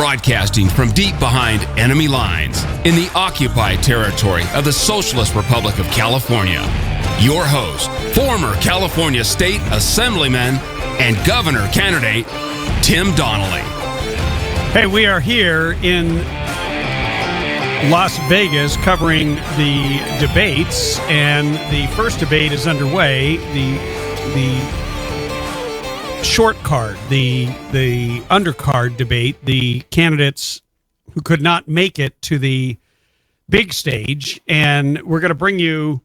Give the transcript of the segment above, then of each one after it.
Broadcasting from deep behind enemy lines in the occupied territory of the Socialist Republic of California, your host, former California State Assemblyman and Governor candidate, Tim Donnelly. Hey, we are here in Las Vegas covering the debates, and the first debate is underway. The short card, the undercard debate, the candidates who could not make it to the big stage, and we're going to bring you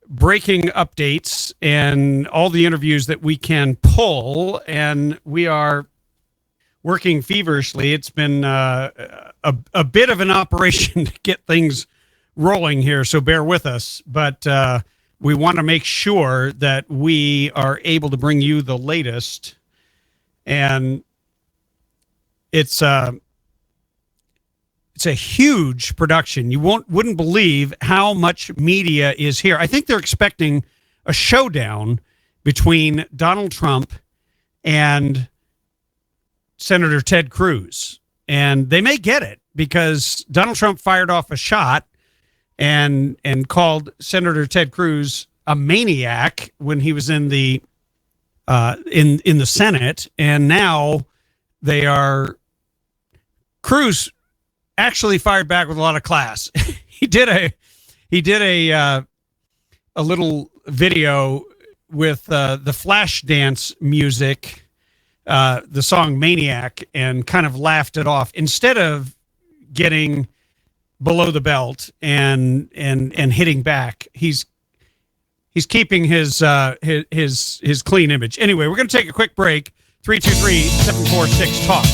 breaking updates and all the interviews that we can pull, and we are working feverishly. It's been a bit of an operation to get things rolling here, so bear with us, but we want to make sure that we are able to bring you the latest. And it's a huge production. You wouldn't believe how much media is here. I think they're expecting a showdown between Donald Trump and Senator Ted Cruz. And they may get it because Donald Trump fired off a shot and called Senator Ted Cruz a maniac when he was in the Senate, and now Cruz actually fired back with a lot of class. he did a little video with the flash dance music, the song Maniac, and kind of laughed it off instead of getting below the belt and hitting back. He's keeping his clean image. Anyway, we're going to take a quick break. 323-746-TALK.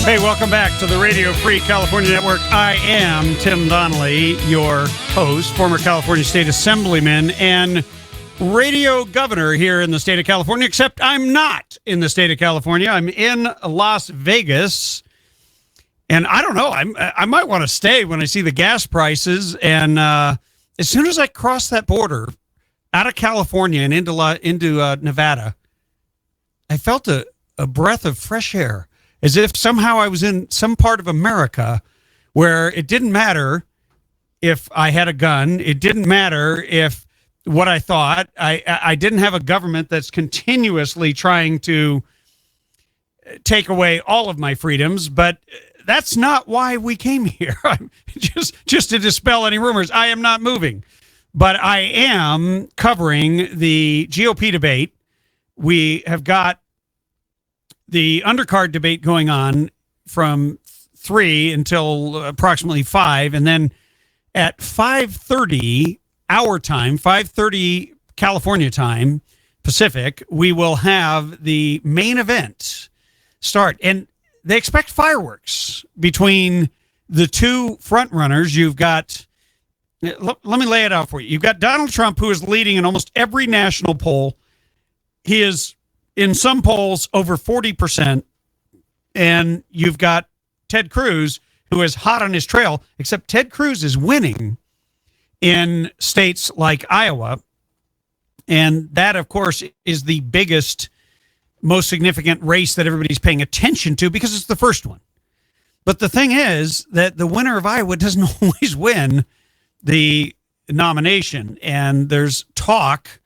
Hey, welcome back to the Radio Free California Network. I am Tim Donnelly, your host, former California State Assemblyman and radio governor here in the state of California, except I'm not in the state of California. I'm in Las Vegas. And I don't know, I might want to stay when I see the gas prices. And as soon as I crossed that border out of California and into Nevada, I felt a breath of fresh air, as if somehow I was in some part of America where it didn't matter if I had a gun. It didn't matter if what I thought. I didn't have a government that's continuously trying to take away all of my freedoms, but that's not why we came here. just to dispel any rumors. I am not moving, but I am covering the GOP debate. We have got the Undercard debate going on from 3 until approximately 5, and then at 5:30 our time, 5:30 California time, Pacific, we will have the main event start. And they expect fireworks between the two front runners. You've got, let me lay it out for you. You've got Donald Trump, who is leading in almost every national poll. He is in some polls over 40%. And you've got Ted Cruz, who is hot on his trail, except Ted Cruz is winning in states like Iowa. And that, of course, is the biggest, most significant race that everybody's paying attention to because it's the first one. But the thing is that the winner of Iowa doesn't always win the nomination. And there's talk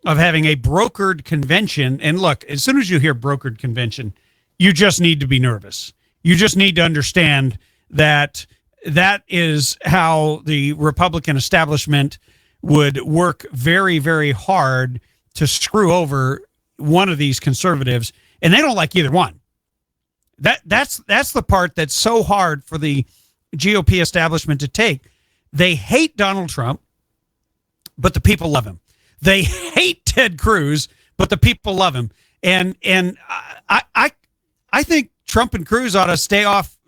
of having a brokered convention. And look, as soon as you hear brokered convention, you just need to be nervous. You just need to understand that that is how the Republican establishment would work very, very hard to screw over one of these conservatives, and they don't like either one. That's the part that's so hard for the GOP establishment to take. They hate Donald Trump, but the people love him. They hate Ted Cruz, but the people love him. And I think Trump and Cruz ought to stay off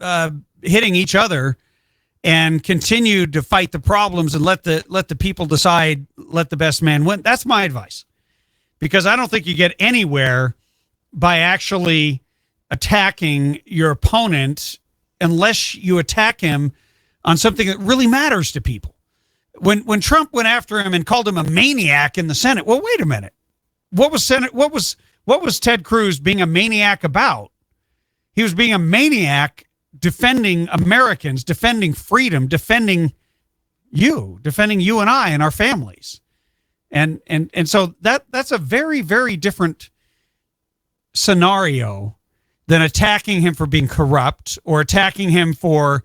hitting each other and continue to fight the problems and let the people decide, let the best man win. That's my advice. Because I don't think you get anywhere by actually attacking your opponent unless you attack him on something that really matters to people. When Trump went after him and called him a maniac in the Senate, well, wait a minute. What was Ted Cruz being a maniac about? He was being a maniac, defending Americans, defending freedom, defending you and I and our families. And so that's a very, very different scenario than attacking him for being corrupt, or attacking him for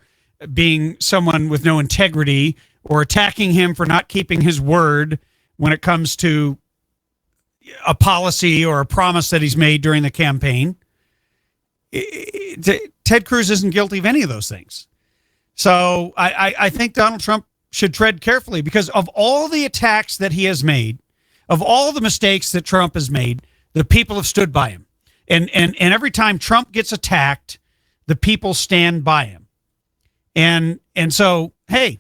being someone with no integrity, or attacking him for not keeping his word when it comes to a policy or a promise that he's made during the campaign. Ted Cruz isn't guilty of any of those things. So I think Donald Trump should tread carefully, because of all the attacks that he has made, of all the mistakes that Trump has made, the people have stood by him. And every time Trump gets attacked, the people stand by him. And so, hey,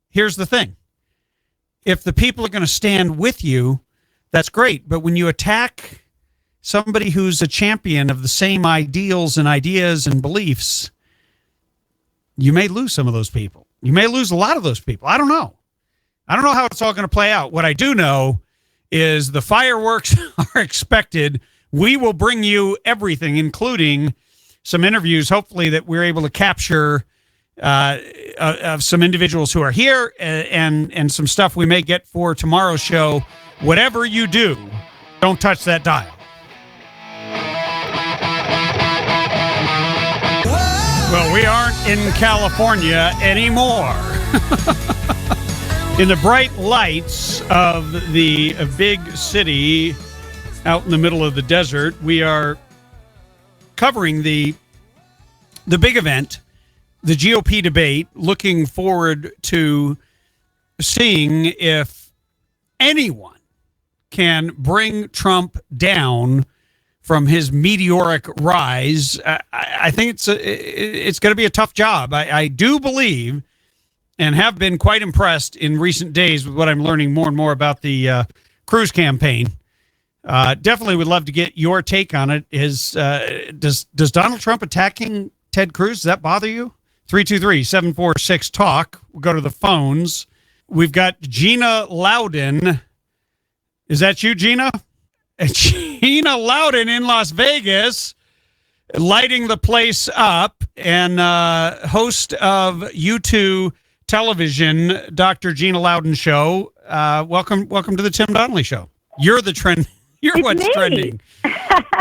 here's the thing. If the people are going to stand with you, that's great. But when you attack somebody who's a champion of the same ideals and ideas and beliefs, you may lose some of those people. You may lose a lot of those people. I don't know. I don't know how it's all going to play out. What I do know is the fireworks are expected. We will bring you everything, including some interviews, hopefully, that we're able to capture of some individuals who are here, and some stuff we may get for tomorrow's show. Whatever you do, don't touch that dial. Well, we aren't in California anymore. In the bright lights of the big city out in the middle of the desert, we are covering the big event, the GOP debate, looking forward to seeing if anyone can bring Trump down from his meteoric rise. I think it's going to be a tough job. I do believe, and have been quite impressed in recent days with what I'm learning more and more about the Cruz campaign. Definitely would love to get your take on it. Does Donald Trump attacking Ted Cruz, does that bother you? 323-746-TALK. We'll go to the phones. We've got Gina Loudon. Is that you, Gina? Gina Loudon in Las Vegas, lighting the place up, and host of U2 Television, Dr. Gina Loudon Show. Welcome to the Tim Donnelly Show. You're the trend. You're it's what's me. trending.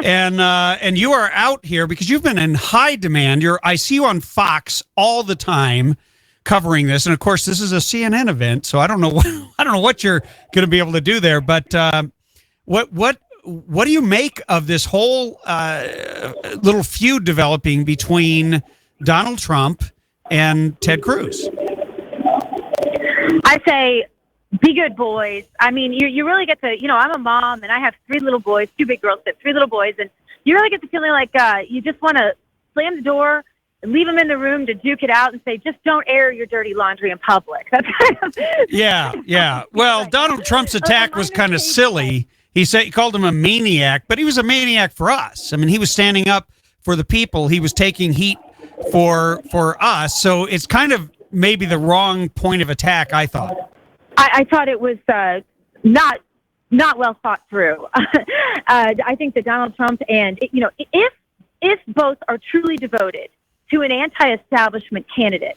And you are out here because you've been in high demand. I see you on Fox all the time covering this, and of course this is a CNN event, so I don't know what you're going to be able to do there. But what do you make of this whole little feud developing between Donald Trump and Ted Cruz? I say, be good, boys. I mean, you really get to, I'm a mom, and I have 3 little boys, 2 big girls, but 3 little boys, and you really get the feeling like you just want to slam the door and leave them in the room to duke it out and say, just don't air your dirty laundry in public. That's kind of Yeah. Well, Donald Trump's attack was kind of silly. He called him a maniac, but he was a maniac for us. I mean, he was standing up for the people. He was taking heat for us. So it's kind of maybe the wrong point of attack, I thought. I thought it was not well thought through. I think that Donald Trump and, if both are truly devoted to an anti-establishment candidate,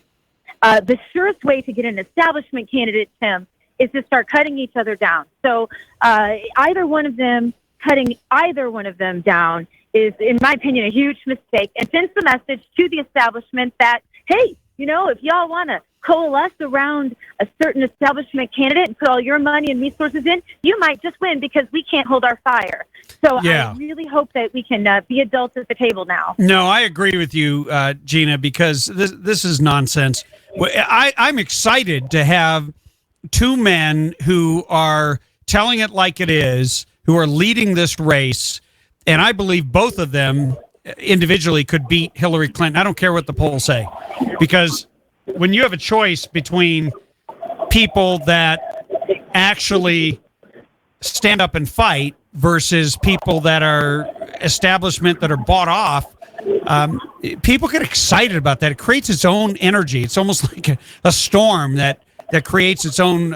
the surest way to get an establishment candidate, Tim, is to start cutting each other down. So either one of them cutting either one of them down is, in my opinion, a huge mistake, and sends the message to the establishment that, hey, if y'all want to coalesce around a certain establishment candidate and put all your money and resources in, you might just win because we can't hold our fire. So yeah. I really hope that we can be adults at the table now. No, I agree with you, Gina, because this is nonsense. I'm excited to have 2 men who are telling it like it is, who are leading this race, and I believe both of them individually could beat Hillary Clinton. I don't care what the polls say, because when you have a choice between people that actually stand up and fight versus people that are establishment that are bought off, people get excited about that. It creates its own energy. It's almost like a storm that creates its own,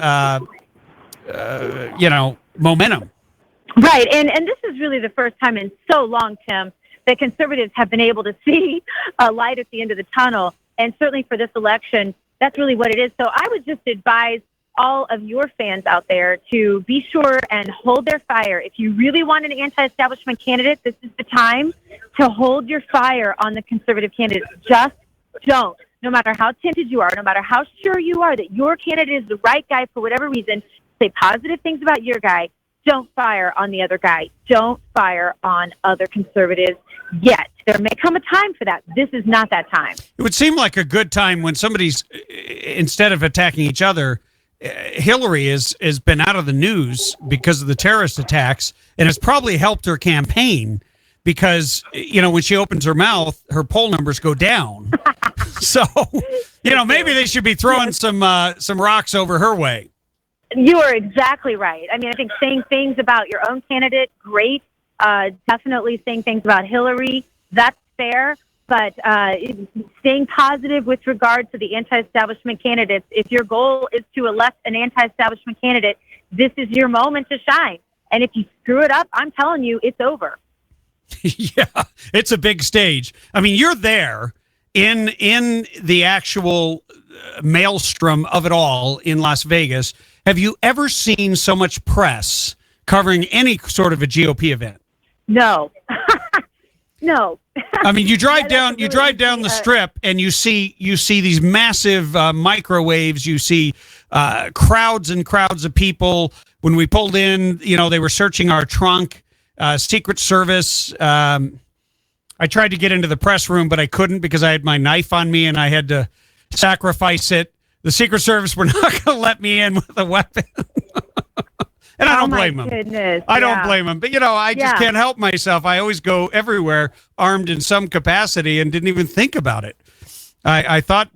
momentum. Right, and this is really the first time in so long, Tim, that conservatives have been able to see a light at the end of the tunnel. And certainly for this election, that's really what it is. So I would just advise all of your fans out there to be sure and hold their fire. If you really want an anti-establishment candidate, this is the time to hold your fire on the conservative candidates. Just don't. No matter how tempted you are, no matter how sure you are that your candidate is the right guy for whatever reason, say positive things about your guy. Don't fire on the other guy. Don't fire on other conservatives yet. There may come a time for that. This is not that time. It would seem like a good time when somebody's, instead of attacking each other, Hillary has been out of the news because of the terrorist attacks, and it's probably helped her campaign because, when she opens her mouth, her poll numbers go down. So, maybe they should be throwing some rocks over her way. You are exactly right. I mean, I think saying things about your own candidate, great. Definitely saying things about Hillary, that's fair. But staying positive with regard to the anti-establishment candidates, if your goal is to elect an anti-establishment candidate, this is your moment to shine. And if you screw it up, I'm telling you, it's over. Yeah, it's a big stage. I mean, you're there in the actual maelstrom of it all in Las Vegas. Have you ever seen so much press covering any sort of a GOP event? No. No. I mean, you drive down the strip and you see these massive microwaves. You see crowds and crowds of people. When we pulled in, they were searching our trunk. Secret Service. I tried to get into the press room, but I couldn't because I had my knife on me and I had to sacrifice it. The Secret Service were not going to let me in with a weapon. And I don't blame them. Goodness. I don't blame them. But, I just can't help myself. I always go everywhere armed in some capacity and didn't even think about it. I thought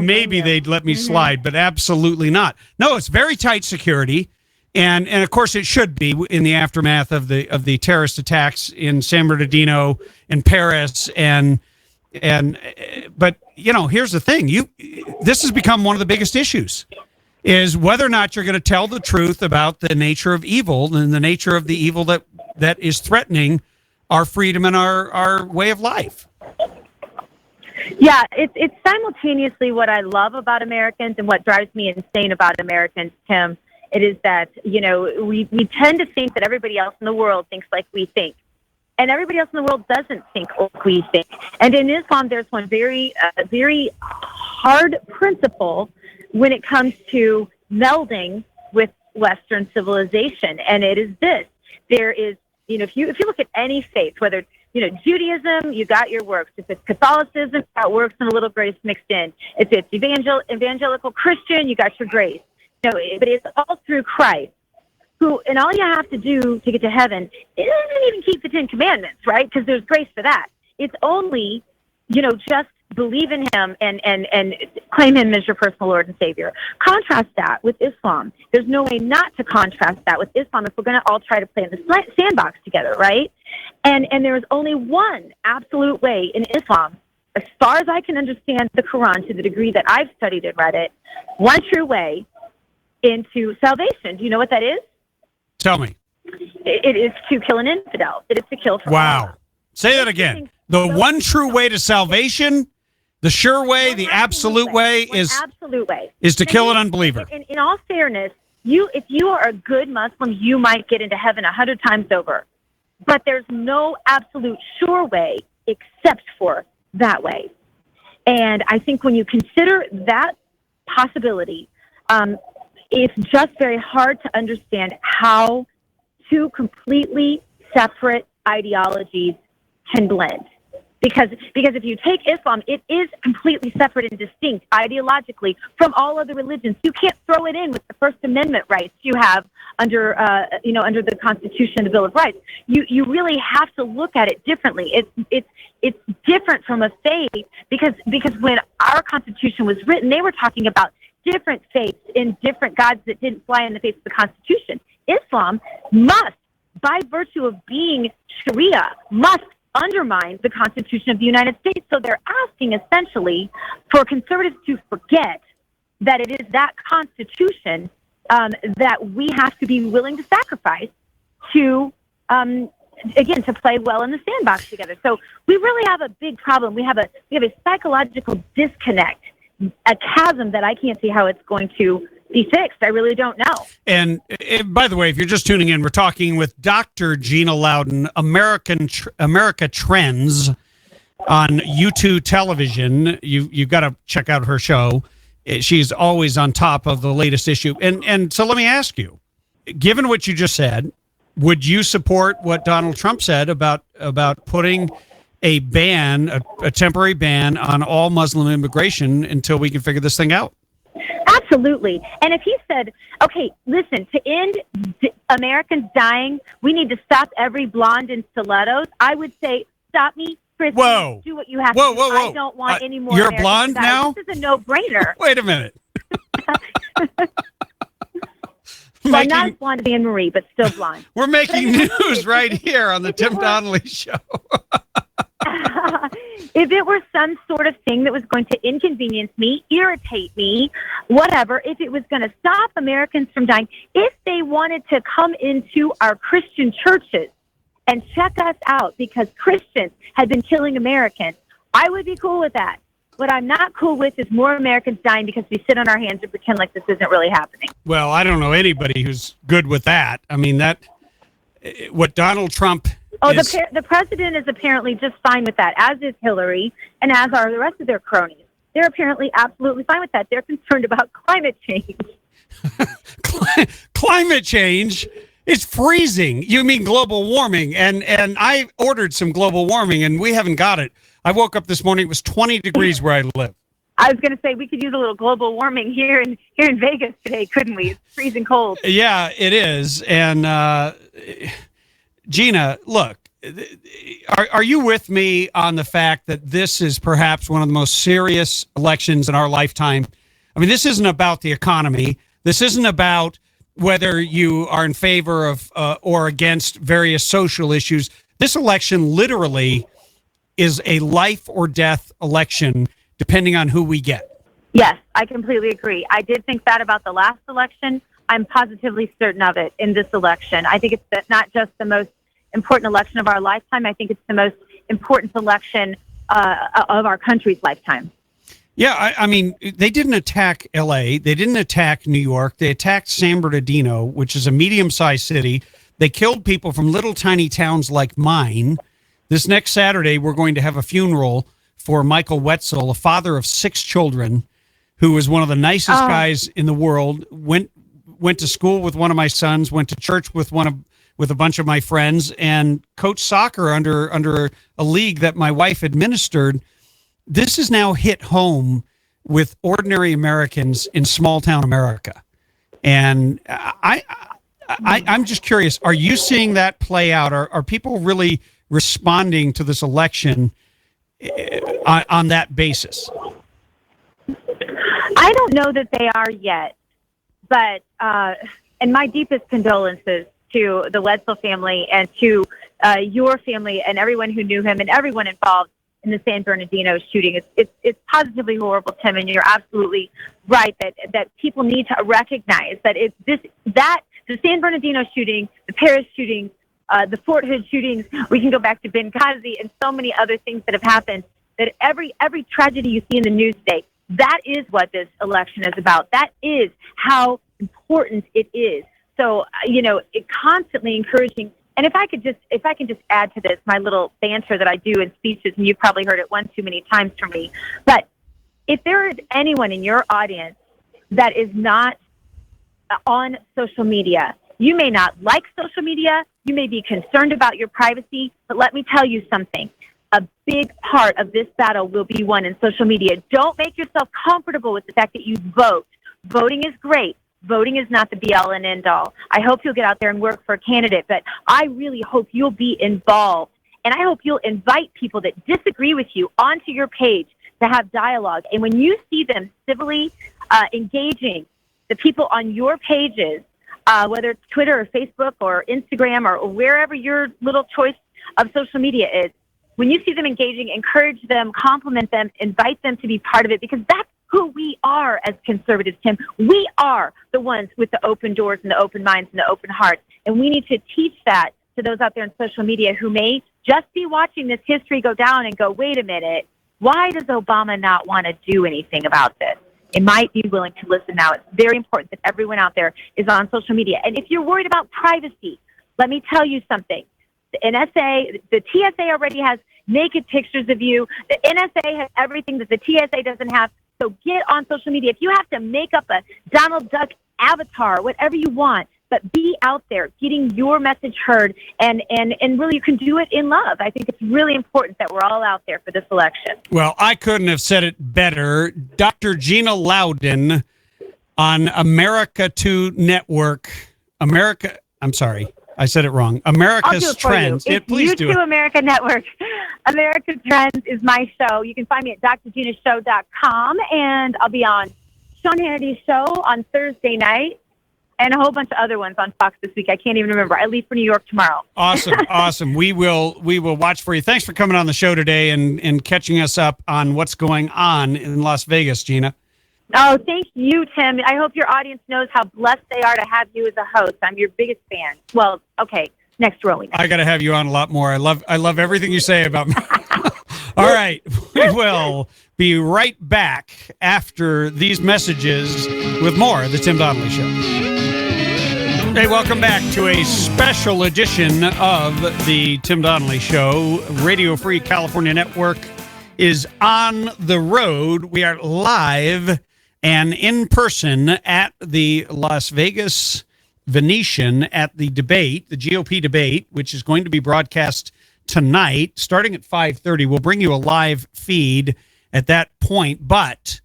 maybe they'd let me slide, but absolutely not. No, it's very tight security. And of course it should be in the aftermath of the terrorist attacks in San Bernardino and Paris but here's the thing. This has become one of the biggest issues. Is whether or not you're going to tell the truth about the nature of evil and the nature of the evil that is threatening our freedom and our way of life. Yeah, it's simultaneously what I love about Americans and what drives me insane about Americans, Tim. It is that, we tend to think that everybody else in the world thinks like we think. And everybody else in the world doesn't think like we think. And in Islam, there's one very, very hard principle when it comes to melding with Western civilization. And it is this. There is, if you look at any faith, whether Judaism, you got your works. If it's Catholicism, you got works and a little grace mixed in. If it's evangelical Christian, you got your grace. But it's all through Christ, and all you have to do to get to heaven, it doesn't even keep the 10 Commandments, right? Because there's grace for that. It's only, just believe in him and claim him as your personal Lord and Savior. Contrast that with Islam. There's no way not to contrast that with Islam if we're going to all try to play in the sandbox together, right? And there is only one absolute way in Islam, as far as I can understand the Quran to the degree that I've studied and read it, one true way into salvation. Do you know what that is? Tell me. It is to kill an infidel. It is to kill for Allah. Say that again. The one true way to salvation, the sure way, the absolute way is to kill an unbeliever. In all fairness, if you are a good Muslim, you might get into heaven 100 times over. But there's no absolute sure way except for that way. And I think when you consider that possibility, it's just very hard to understand how two completely separate ideologies can blend. Because if you take Islam, it is completely separate and distinct ideologically from all other religions. You can't throw it in with the First Amendment rights you have under the Constitution and the Bill of Rights. You really have to look at it differently. It's different from a faith because when our Constitution was written, they were talking about different faiths in different gods that didn't fly in the face of the Constitution. Islam must, by virtue of being Sharia, must undermine the Constitution of the United States. So they're asking essentially for conservatives to forget that it is that Constitution that we have to be willing to sacrifice to again, to play well in the sandbox together. So we really have a big problem. We have a psychological disconnect, a chasm that I can't see how it's going to be fixed. I really don't know. And by the way, if you're just tuning in, we're talking with Dr. Gina Loudon, America Trends on YouTube television. You've got to check out her show. She's always on top of the latest issue. And so let me ask you, given what you just said, would you support what Donald Trump said about putting a ban, a temporary ban on all Muslim immigration until we can figure this thing out? Absolutely. And if he said, okay, listen, to end Americans dying, we need to stop every blonde in stilettos, I would say, stop me, Chris. Whoa. Do what you have to do. Whoa. I don't want any more You're Americans blonde to die. now? This is a no-brainer. Wait a minute. Well, I'm not as blonde as Anne-Marie, but still blonde. We're making news right here on the Tim Donnelly Show. If it were some sort of thing that was going to inconvenience me, irritate me, whatever, if it was going to stop Americans from dying, if they wanted to come into our Christian churches and check us out because Christians had been killing Americans, I would be cool with that. What I'm not cool with is more Americans dying because we sit on our hands and pretend like this isn't really happening. Well, I don't know anybody who's good with that. I mean, what Donald Trump... The president is apparently just fine with that, as is Hillary, and as are the rest of their cronies. They're apparently absolutely fine with that. They're concerned about climate change. Climate change? It's freezing. You mean global warming? And I ordered some global warming, and we haven't got it. I woke up this morning, it was 20 degrees where I live. I was going to say, we could use a little global warming here in Vegas today, couldn't we? It's freezing cold. Yeah, it is. And Gina, look, are you with me on the fact that this is perhaps one of the most serious elections in our lifetime? I mean, this isn't about the economy. This isn't about whether you are in favor of or against various social issues. This election literally is a life or death election, depending on who we get. Yes, I completely agree. I did think that about the last election. I'm positively certain of it in this election. I think it's not just the most important election of our lifetime. I think it's the most important election of our country's lifetime. Yeah, I mean, they didn't attack L.A. They didn't attack New York. They attacked San Bernardino, which is a medium-sized city. They killed people from little tiny towns like mine. This next Saturday, we're going to have a funeral for Michael Wetzel, a father of 6 children, who was one of the nicest guys in the world, went to school with one of my sons, went to church with a bunch of my friends, and coached soccer under a league that my wife administered. This is now hit home with ordinary Americans in small town America. And I'm just curious, are you seeing that play out? Are people really responding to this election on that basis? I don't know that they are yet, but and my deepest condolences to the Wetzel family and to your family and everyone who knew him and everyone involved in the San Bernardino shooting. It's positively horrible, Tim, and you're absolutely right that people need to recognize that the San Bernardino shooting, the Paris shooting, the Fort Hood shootings, we can go back to Benghazi and so many other things that have happened, that every tragedy you see in the news today, that is what this election is about. That is how important it is. So, it constantly encouraging. And if I can just add to this, my little banter that I do in speeches, and you've probably heard it one too many times from me, but if there is anyone in your audience that is not on social media, you may not like social media, you may be concerned about your privacy, but let me tell you something. A big part of this battle will be won in social media. Don't make yourself comfortable with the fact that you vote. Voting is great. Voting is not the be-all and end-all. I hope you'll get out there and work for a candidate, but I really hope you'll be involved. And I hope you'll invite people that disagree with you onto your page to have dialogue. And when you see them civilly engaging the people on your pages, whether it's Twitter or Facebook or Instagram or wherever your little choice of social media is, when you see them engaging, encourage them, compliment them, invite them to be part of it, because that's who we are as conservatives, Tim. We are the ones with the open doors and the open minds and the open hearts. And we need to teach that to those out there in social media who may just be watching this history go down and go, wait a minute, why does Obama not want to do anything about this? It might be willing to listen now. It's very important that everyone out there is on social media. And if you're worried about privacy, let me tell you something. The NSA, the TSA already has naked pictures of you. The NSA has everything that the TSA doesn't have. So get on social media. If you have to make up a Donald Duck avatar, whatever you want, but be out there getting your message heard, and really you can do it in love. I think it's really important that we're all out there for this election. Well, I couldn't have said it better. Dr. Gina Loudon on America 2 Network. I'm sorry. I said it wrong. America's Trends. Please do it. America Network. America's Trends is my show. You can find me at drginashow.com, and I'll be on Sean Hannity's show on Thursday night and a whole bunch of other ones on Fox this week. I can't even remember. I leave for New York tomorrow. Awesome. We will watch for you. Thanks for coming on the show today and catching us up on what's going on in Las Vegas, Gina. Oh, thank you, Tim. I hope your audience knows how blessed they are to have you as a host. I'm your biggest fan. Well, okay, next rolling. I got to have you on a lot more. I love everything you say about me. All right, we will be right back after these messages with more of the Tim Donnelly Show. Hey, welcome back to a special edition of the Tim Donnelly Show. Radio Free California Network is on the road. We are live and in person at the Las Vegas Venetian at the debate, the GOP debate, which is going to be broadcast tonight, starting at 5:30. We'll bring you a live feed at that point, but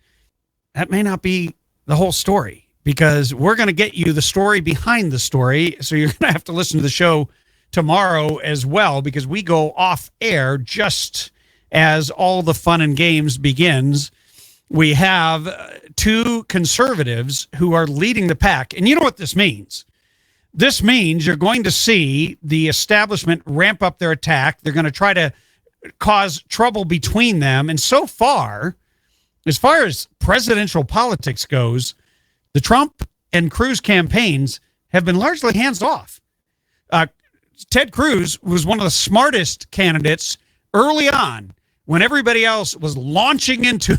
that may not be the whole story, because we're going to get you the story behind the story. So you're going to have to listen to the show tomorrow as well, because we go off air just as all the fun and games begins. We have two conservatives who are leading the pack. And you know what this means? This means you're going to see the establishment ramp up their attack. They're going to try to cause trouble between them. And so far, as presidential politics goes, the Trump and Cruz campaigns have been largely hands off. Ted Cruz was one of the smartest candidates early on when everybody else was launching into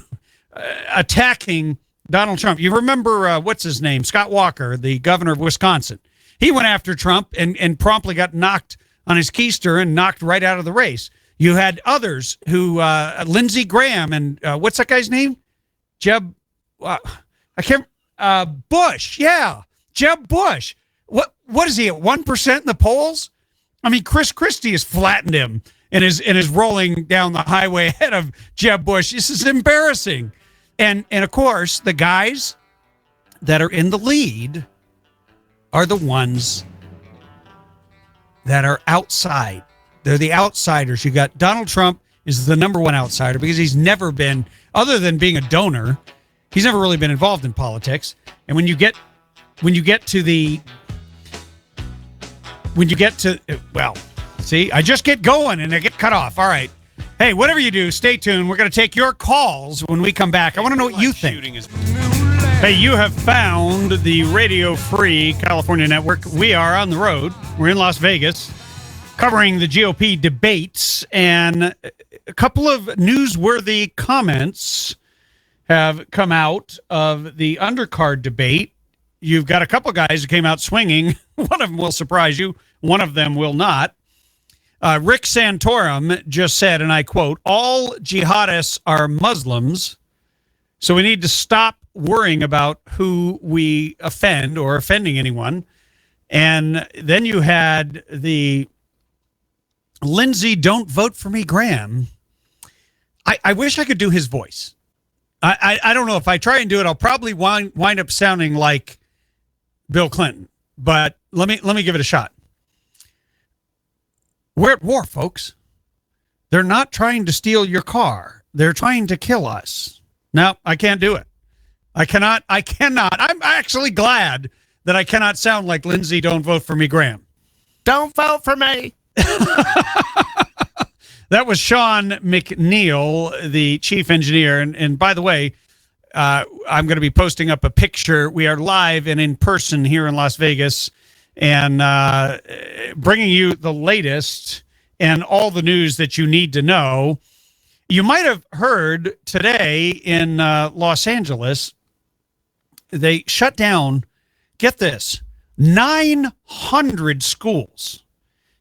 attacking Donald Trump. You remember, what's his name? Scott Walker, the governor of Wisconsin. He went after Trump and promptly got knocked on his keister and knocked right out of the race. You had others who, Lindsey Graham and what's that guy's name? Bush. Yeah. Jeb Bush. What is he at 1% in the polls? I mean, Chris Christie has flattened him and is rolling down the highway ahead of Jeb Bush. This is embarrassing. And of course, the guys that are in the lead are the ones that are outside. They're the outsiders. You got Donald Trump is the number one outsider because he's never been, other than being a donor, he's never really been involved in politics. And when you get to see, I just get going and I get cut off. All right. Hey, whatever you do, stay tuned. We're going to take your calls when we come back. I want to know what you think. Hey, you have found the Radio Free California Network. We are on the road. We're in Las Vegas covering the GOP debates, and a couple of newsworthy comments have come out of the Undercard debate. You've got a couple guys who came out swinging. One of them will surprise you. One of them will not. Rick Santorum just said, and I quote, "All jihadists are Muslims, so we need to stop worrying about who we offend or offending anyone." And then you had the Lindsey "Don't Vote for Me" Graham. I wish I could do his voice. I don't know. If I try and do it, I'll probably wind up sounding like Bill Clinton. But let me give it a shot. We're at war, folks. They're not trying to steal your car. They're trying to kill us. No, I can't do it. I cannot. I'm actually glad that I cannot sound like Lindsey "Don't Vote for Me" Graham. Don't vote for me. That was Sean McNeil, the chief engineer. And by the way, I'm going to be posting up a picture. We are live and in person here in Las Vegas and bringing you the latest and all the news that you need to know. You might have heard today in Los Angeles, they shut down, get this, 900 schools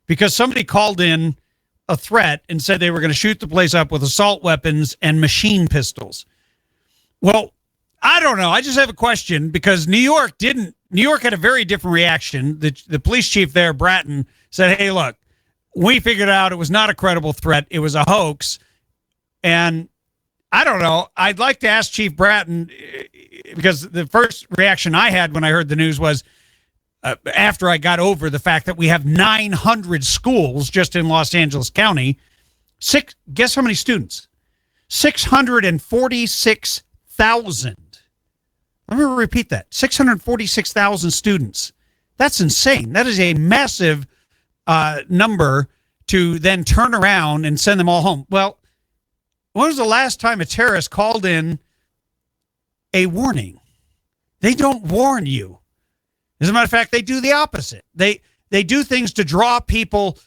because somebody called in a threat and said they were going to shoot the place up with assault weapons and machine pistols. Well, I don't know. I just have a question because New York had a very different reaction. The police chief there, Bratton, said, hey, look, we figured out it was not a credible threat. It was a hoax. And I don't know. I'd like to ask Chief Bratton, because the first reaction I had when I heard the news was, after I got over the fact that we have 900 schools just in Los Angeles County, guess how many students? 646,000. Let me repeat that. 646,000 students. That's insane. That is a massive number to then turn around and send them all home. Well, when was the last time a terrorist called in a warning? They don't warn you. As a matter of fact, they do the opposite. They do things to draw people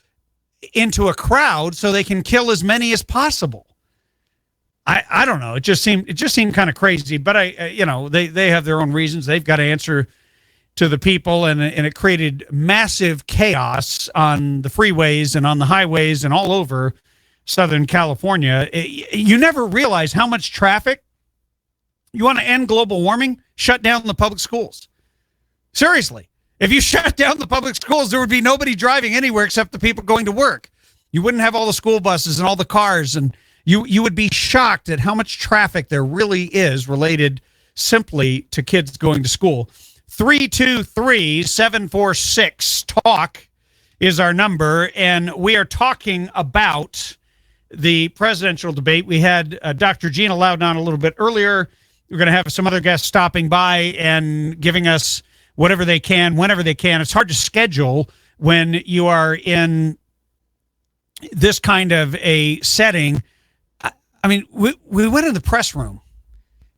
into a crowd so they can kill as many as possible. I don't know. It just seemed kind of crazy. But they have their own reasons. They've got to answer to the people, and it created massive chaos on the freeways and on the highways and all over Southern California. You never realize how much traffic. You want to end global warming? Shut down the public schools. Seriously. If you shut down the public schools, there would be nobody driving anywhere except the people going to work. You wouldn't have all the school buses and all the cars, and you would be shocked at how much traffic there really is related simply to kids going to school. 323-746-TALK is our number, and we are talking about the presidential debate. We had Dr. Gina Loudon on a little bit earlier. We're going to have some other guests stopping by and giving us whatever they can, whenever they can. It's hard to schedule when you are in this kind of a setting. I mean, we went in the press room,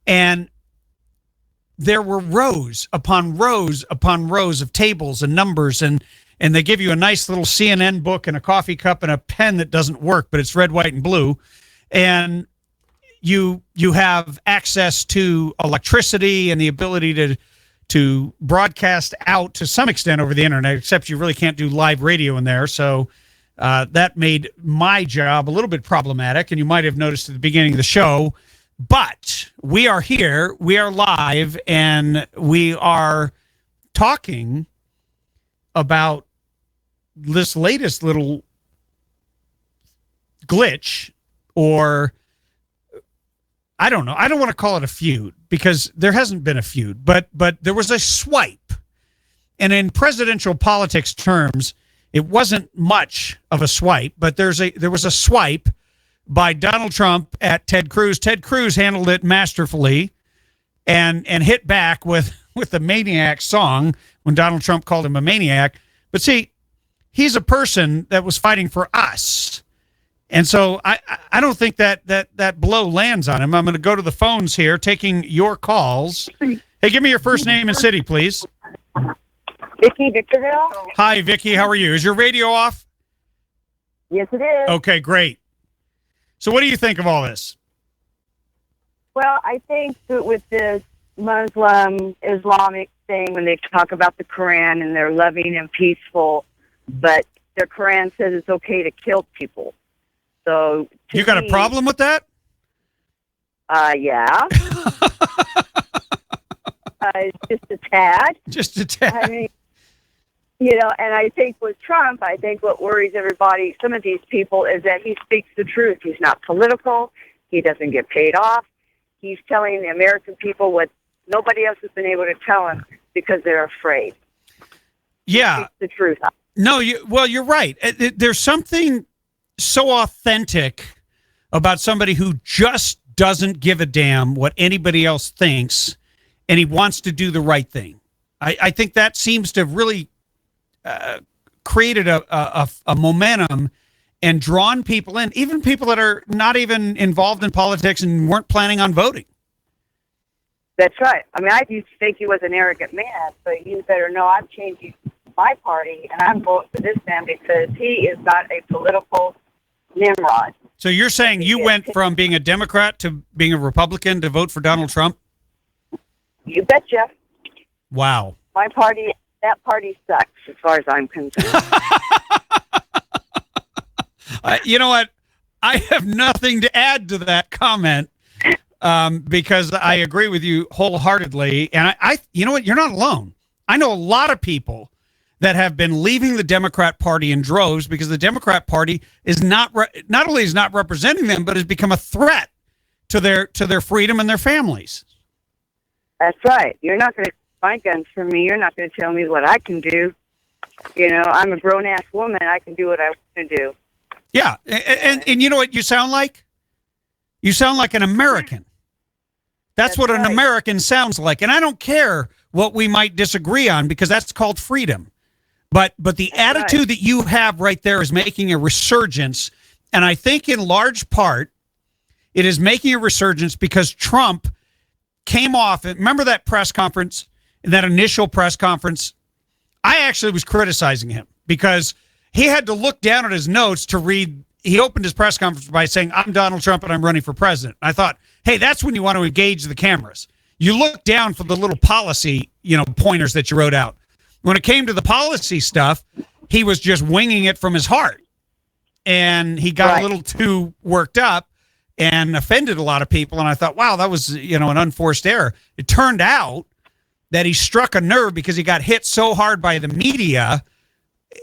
and there were rows upon rows upon rows of tables and numbers, and they give you a nice little CNN book and a coffee cup and a pen that doesn't work, but it's red, white, and blue. And you have access to electricity and the ability to broadcast out to some extent over the internet, except you really can't do live radio in there. So that made my job a little bit problematic, and you might have noticed at the beginning of the show. But we are here, we are live, and we are talking about this latest little glitch, or I don't know. I don't want to call it a feud because there hasn't been a feud, but there was a swipe. And in presidential politics terms, it wasn't much of a swipe, but there was a swipe by Donald Trump at Ted Cruz. Ted Cruz handled it masterfully and hit back with the Maniac song when Donald Trump called him a maniac. But see, he's a person that was fighting for us. And so I don't think that blow lands on him. I'm going to go to the phones here, taking your calls. Hey, give me your first name and city, please. Vicky, Victorville. Hi, Vicky. How are you? Is your radio off? Yes, it is. Okay, great. So what do you think of all this? Well, I think that with this Muslim Islamic thing, when they talk about the Quran and they're loving and peaceful, but their Quran says it's okay to kill people. So you got a problem with that? Yeah. Just a tad. Just a tad. I mean, and I think with Trump, I think what worries everybody, some of these people, is that he speaks the truth. He's not political. He doesn't get paid off. He's telling the American people what nobody else has been able to tell him because they're afraid. Yeah. He speaks the truth. No, you're right. There's something so authentic about somebody who just doesn't give a damn what anybody else thinks, and he wants to do the right thing. I think that seems to have really created a momentum and drawn people in, even people that are not even involved in politics and weren't planning on voting. That's right. I mean, I used to think he was an arrogant man, but you better know I'm changing my party, and I'm voting for this man because he is not a political Nimrod. So you're saying you went from being a Democrat to being a Republican to vote for Donald Trump? You betcha. Wow. My party, that party sucks as far as I'm concerned. You know what? I have nothing to add to that comment because I agree with you wholeheartly. And I, you know what? You're not alone. I know a lot of people that have been leaving the Democrat Party in droves because the Democrat Party is not only is not representing them, but has become a threat to their freedom and their families. That's right. You're not going to buy guns from me. You're not going to tell me what I can do. You know, I'm a grown-ass woman. I can do what I want to do. Yeah, and you know what you sound like? You sound like an American. That's what an right. American sounds like. And I don't care what we might disagree on because that's called freedom. But the attitude right. that you have right there is making a resurgence. And I think in large part, it is making a resurgence because Trump came off. Remember that press conference, that initial press conference? I actually was criticizing him because he had to look down at his notes to read. He opened his press conference by saying, "I'm Donald Trump and I'm running for president." I thought, hey, that's when you want to engage the cameras. You look down for the little policy, pointers that you wrote out. When it came to the policy stuff, he was just winging it from his heart. And he got right. a little too worked up and offended a lot of people. And I thought, wow, that was, an unforced error. It turned out that he struck a nerve because he got hit so hard by the media,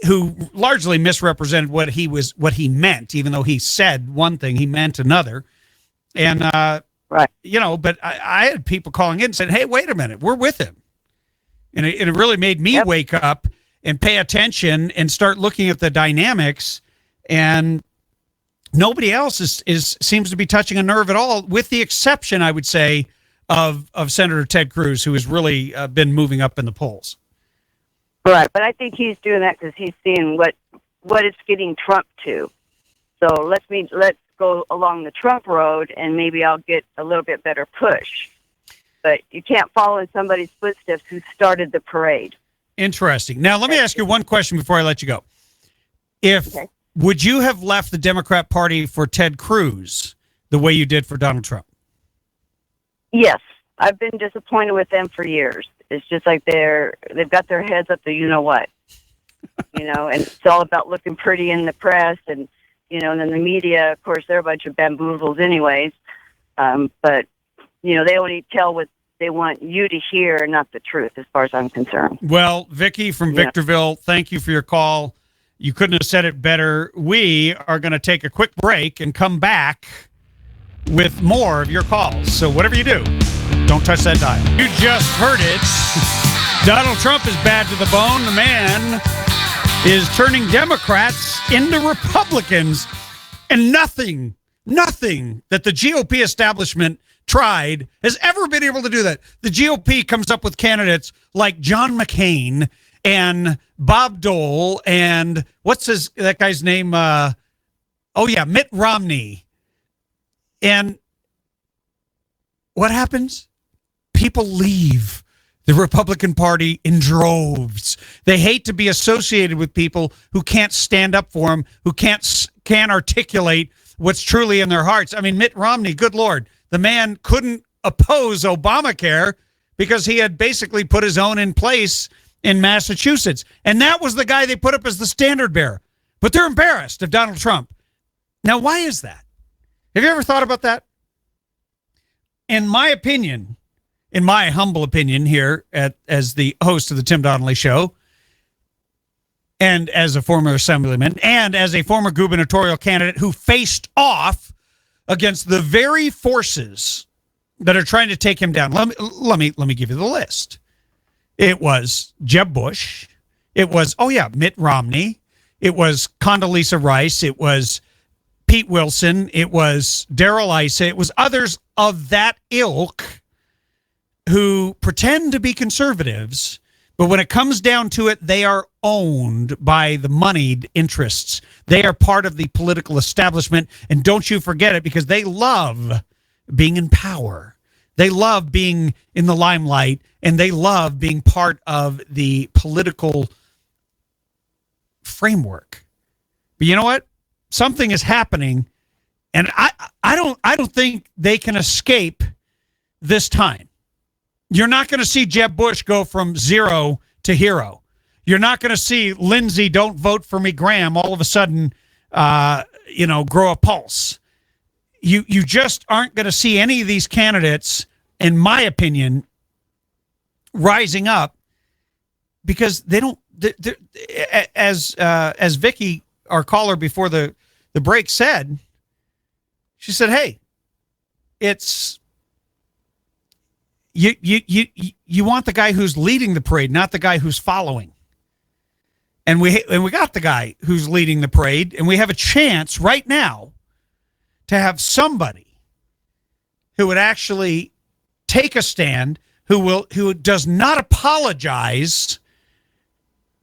who largely misrepresented what he meant, even though he said one thing, he meant another. And, right. But I had people calling in and saying, hey, wait a minute, we're with him. And it really made me Yep. wake up and pay attention and start looking at the dynamics. And nobody else seems to be touching a nerve at all, with the exception, I would say, of Senator Ted Cruz, who has really been moving up in the polls. Right, but I think he's doing that because he's seeing what it's getting Trump to. So let's go along the Trump road, and maybe I'll get a little bit better push. But you can't follow in somebody's footsteps who started the parade. Interesting. Now, let me ask you one question before I let you go. Would you have left the Democrat Party for Ted Cruz the way you did for Donald Trump? Yes, I've been disappointed with them for years. It's just like they've got their heads up to you-know-what. And it's all about looking pretty in the press, and, and then the media, of course, they're a bunch of bamboozles anyways. But, they only tell what they want you to hear, not the truth, as far as I'm concerned. Well, Vicki from Victorville, thank you for your call. You couldn't have said it better. We are going to take a quick break and come back with more of your calls. So whatever you do, don't touch that dial. You just heard it. Donald Trump is bad to the bone. The man is turning Democrats into Republicans. And nothing that the GOP establishment tried has ever been able to do that. The GOP comes up with candidates like John McCain and Bob Dole and that guy's name? Mitt Romney. And what happens? People leave the Republican Party in droves. They hate to be associated with people who can't stand up for them, who can't articulate what's truly in their hearts. I mean, Mitt Romney, good Lord, the man couldn't oppose Obamacare because he had basically put his own in place in Massachusetts. And that was the guy they put up as the standard bearer. But they're embarrassed of Donald Trump. Now, why is that? Have you ever thought about that? In my opinion, in my humble opinion here as the host of the Tim Donnelly Show, and as a former assemblyman, and as a former gubernatorial candidate who faced off against the very forces that are trying to take him down. Let me give you the list. It was Jeb Bush. It was, Mitt Romney. It was Condoleezza Rice. It was Pete Wilson. It was Darrell Issa. It was others of that ilk who pretend to be conservatives, but when it comes down to it, they are owned by the moneyed interests. They are part of the political establishment, and don't you forget it, because they love being in power. They love being in the limelight, and they love being part of the political framework. But you know what? Something is happening, and I don't think they can escape this time. You're not going to see Jeb Bush go from zero to hero. You're not going to see Lindsey, don't vote for me, Graham, all of a sudden, grow a pulse. You just aren't going to see any of these candidates, in my opinion, rising up because they don't. As Vicky, our caller before the break, said, she said, "Hey, it's you want the guy who's leading the parade, not the guy who's following." And we got the guy who's leading the parade, and we have a chance right now to have somebody who would actually take a stand, who does not apologize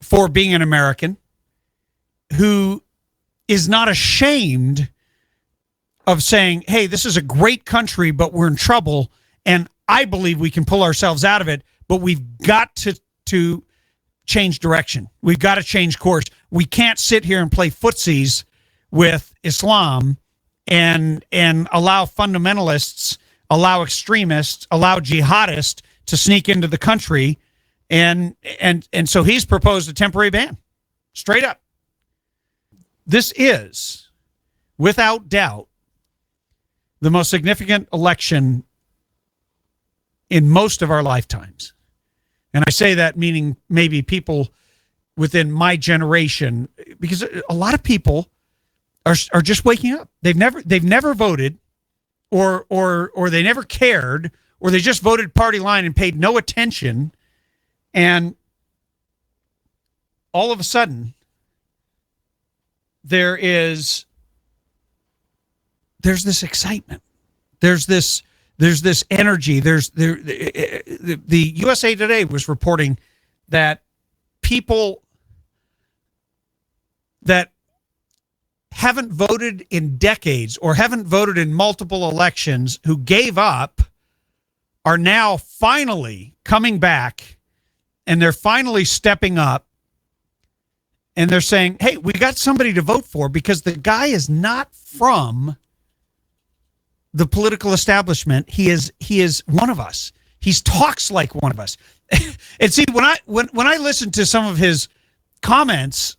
for being an American, who is not ashamed of saying, "Hey, this is a great country, but we're in trouble, and I believe we can pull ourselves out of it, but we've got to change direction. We've got to change course. We can't sit here and play footsies with Islam and allow fundamentalists, allow extremists, allow jihadists to sneak into the country." And so he's proposed a temporary ban, straight up. This is, without doubt, the most significant election in most of our lifetimes. And I say that meaning maybe people within my generation, because a lot of people are just waking up. They've never voted, or they never cared, or they just voted party line and paid no attention. And all of a sudden, there's this excitement. There's this energy. The USA Today was reporting that people that haven't voted in decades or haven't voted in multiple elections, who gave up, are now finally coming back, and they're finally stepping up, and they're saying, "Hey, we got somebody to vote for," because the guy is not from the political establishment. He is one of us. He talks like one of us. And see, when I listen to some of his comments,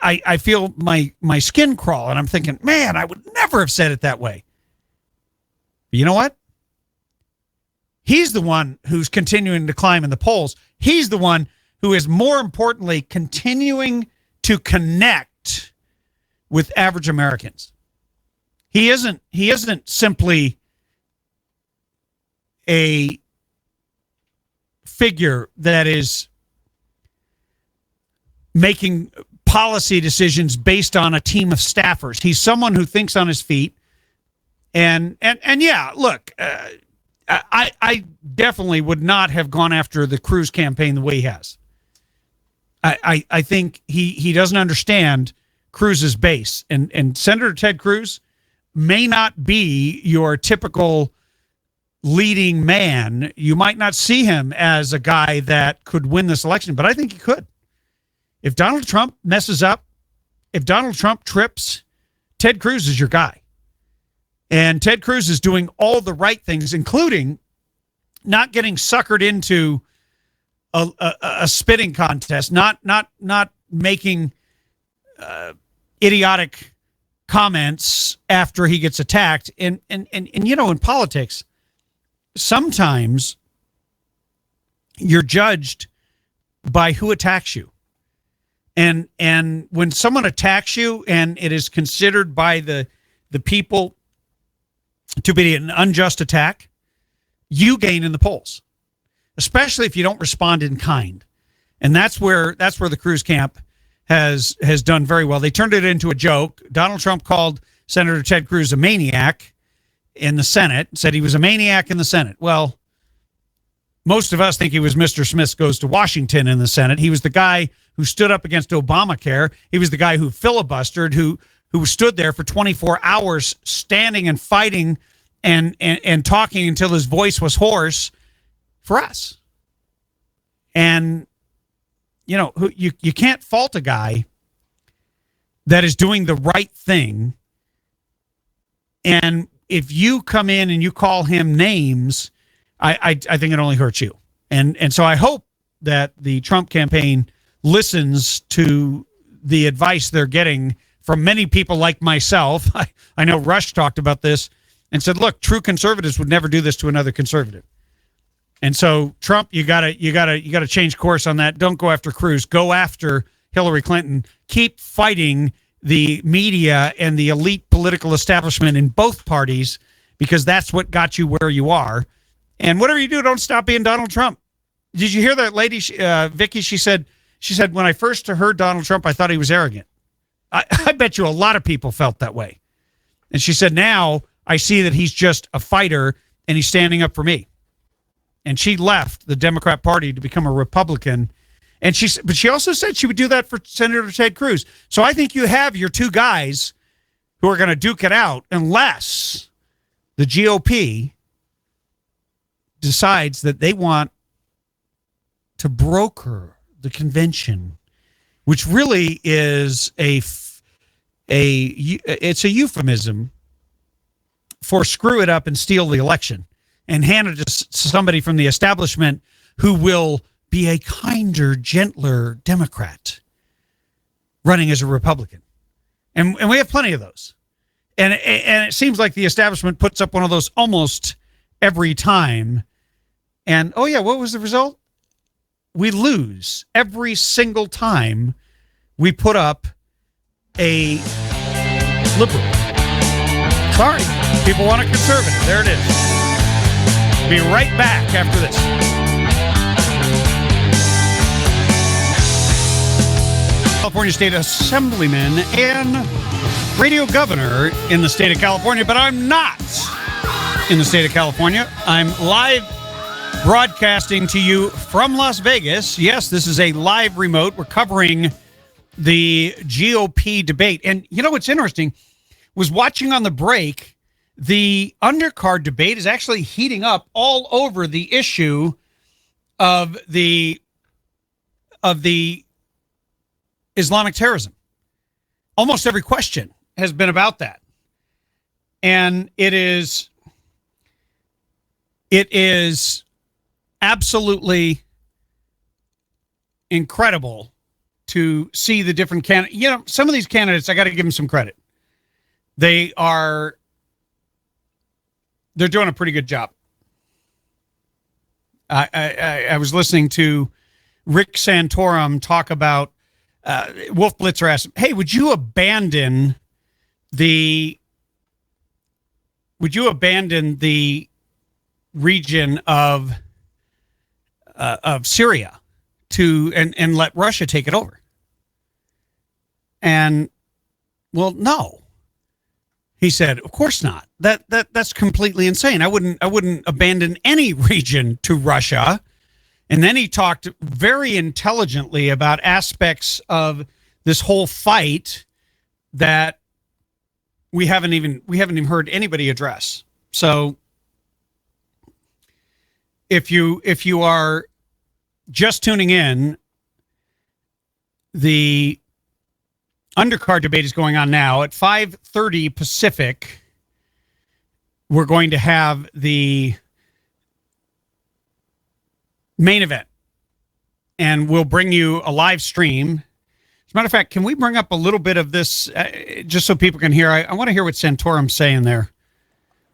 I feel my skin crawl, and I'm thinking, man, I would never have said it that way. But you know what? He's the one who's continuing to climb in the polls. He's the one who is, more importantly, continuing to connect with average Americans. He isn't simply a figure that is making policy decisions based on a team of staffers. He's someone who thinks on his feet. And yeah, look, I definitely would not have gone after the Cruz campaign the way he has. I think he doesn't understand Cruz's base. And Senator Ted Cruz may not be your typical leading man. You might not see him as a guy that could win this election, but I think he could. If Donald Trump messes up, if Donald Trump trips, Ted Cruz is your guy. And Ted Cruz is doing all the right things, including not getting suckered into a spitting contest, not making idiotic comments after he gets attacked. And you know, in politics, sometimes you're judged by who attacks you. And when someone attacks you and it is considered by the people to be an unjust attack, you gain in the polls, especially if you don't respond in kind. And that's where the Cruz camp has done very well. They turned it into a joke. Donald Trump called Senator Ted Cruz a maniac in the Senate, said he was a maniac in the Senate. Well, most of us think he was Mr. Smith Goes to Washington in the Senate. He was the guy who stood up against Obamacare. He was the guy who filibustered, who stood there for 24 hours standing and fighting and talking until his voice was hoarse for us. And, you know, you can't fault a guy that is doing the right thing. And if you come in and you call him names, I think it only hurts you. And so I hope that the Trump campaign listens to the advice they're getting from many people like myself. I know Rush talked about this and said, look, true conservatives would never do this to another conservative. And so Trump, you gotta change course on that. Don't go after Cruz. Go after Hillary Clinton. Keep fighting the media and the elite political establishment in both parties, because that's what got you where you are. And whatever you do, don't stop being Donald Trump. Did you hear that lady, Vicky? She said, when I first heard Donald Trump, I thought he was arrogant. I bet you a lot of people felt that way. And she said, now I see that he's just a fighter and he's standing up for me. And she left the Democrat Party to become a Republican. But she also said she would do that for Senator Ted Cruz. So I think you have your two guys who are going to duke it out unless the GOP decides that they want to broker the convention, which really is it's a euphemism for screw it up and steal the election and hand it to somebody from the establishment who will be a kinder, gentler Democrat running as a Republican. And we have plenty of those. And it seems like the establishment puts up one of those almost every time. And, oh, yeah, what was the result? We lose every single time we put up a liberal. Sorry, people want a conservative. There it is. Be right back after this. California State Assemblyman and radio governor in the state of California, but I'm not in the state of California. I'm live broadcasting to you from Las Vegas. Yes, this is a live remote. We're covering the GOP debate. And you know what's interesting was watching on the break, the Undercard debate is actually heating up all over the issue of the Islamic terrorism. Almost every question has been about that. And it is absolutely incredible to see the different candidates. You know, some of these candidates, I got to give them some credit. They're doing a pretty good job. I was listening to Rick Santorum talk about Wolf Blitzer asked him, hey, would you abandon the region of Syria and let Russia take it over? And well, no. He said, of course not. That's completely insane. I wouldn't abandon any region to Russia. And then he talked very intelligently about aspects of this whole fight that we haven't even heard anybody address. So if you are just tuning in, the Undercard debate is going on now at 5:30 Pacific. We're going to have the main event, and we'll bring you a live stream. As a matter of fact, can we bring up a little bit of this just so people can hear? I want to hear what Santorum's saying there.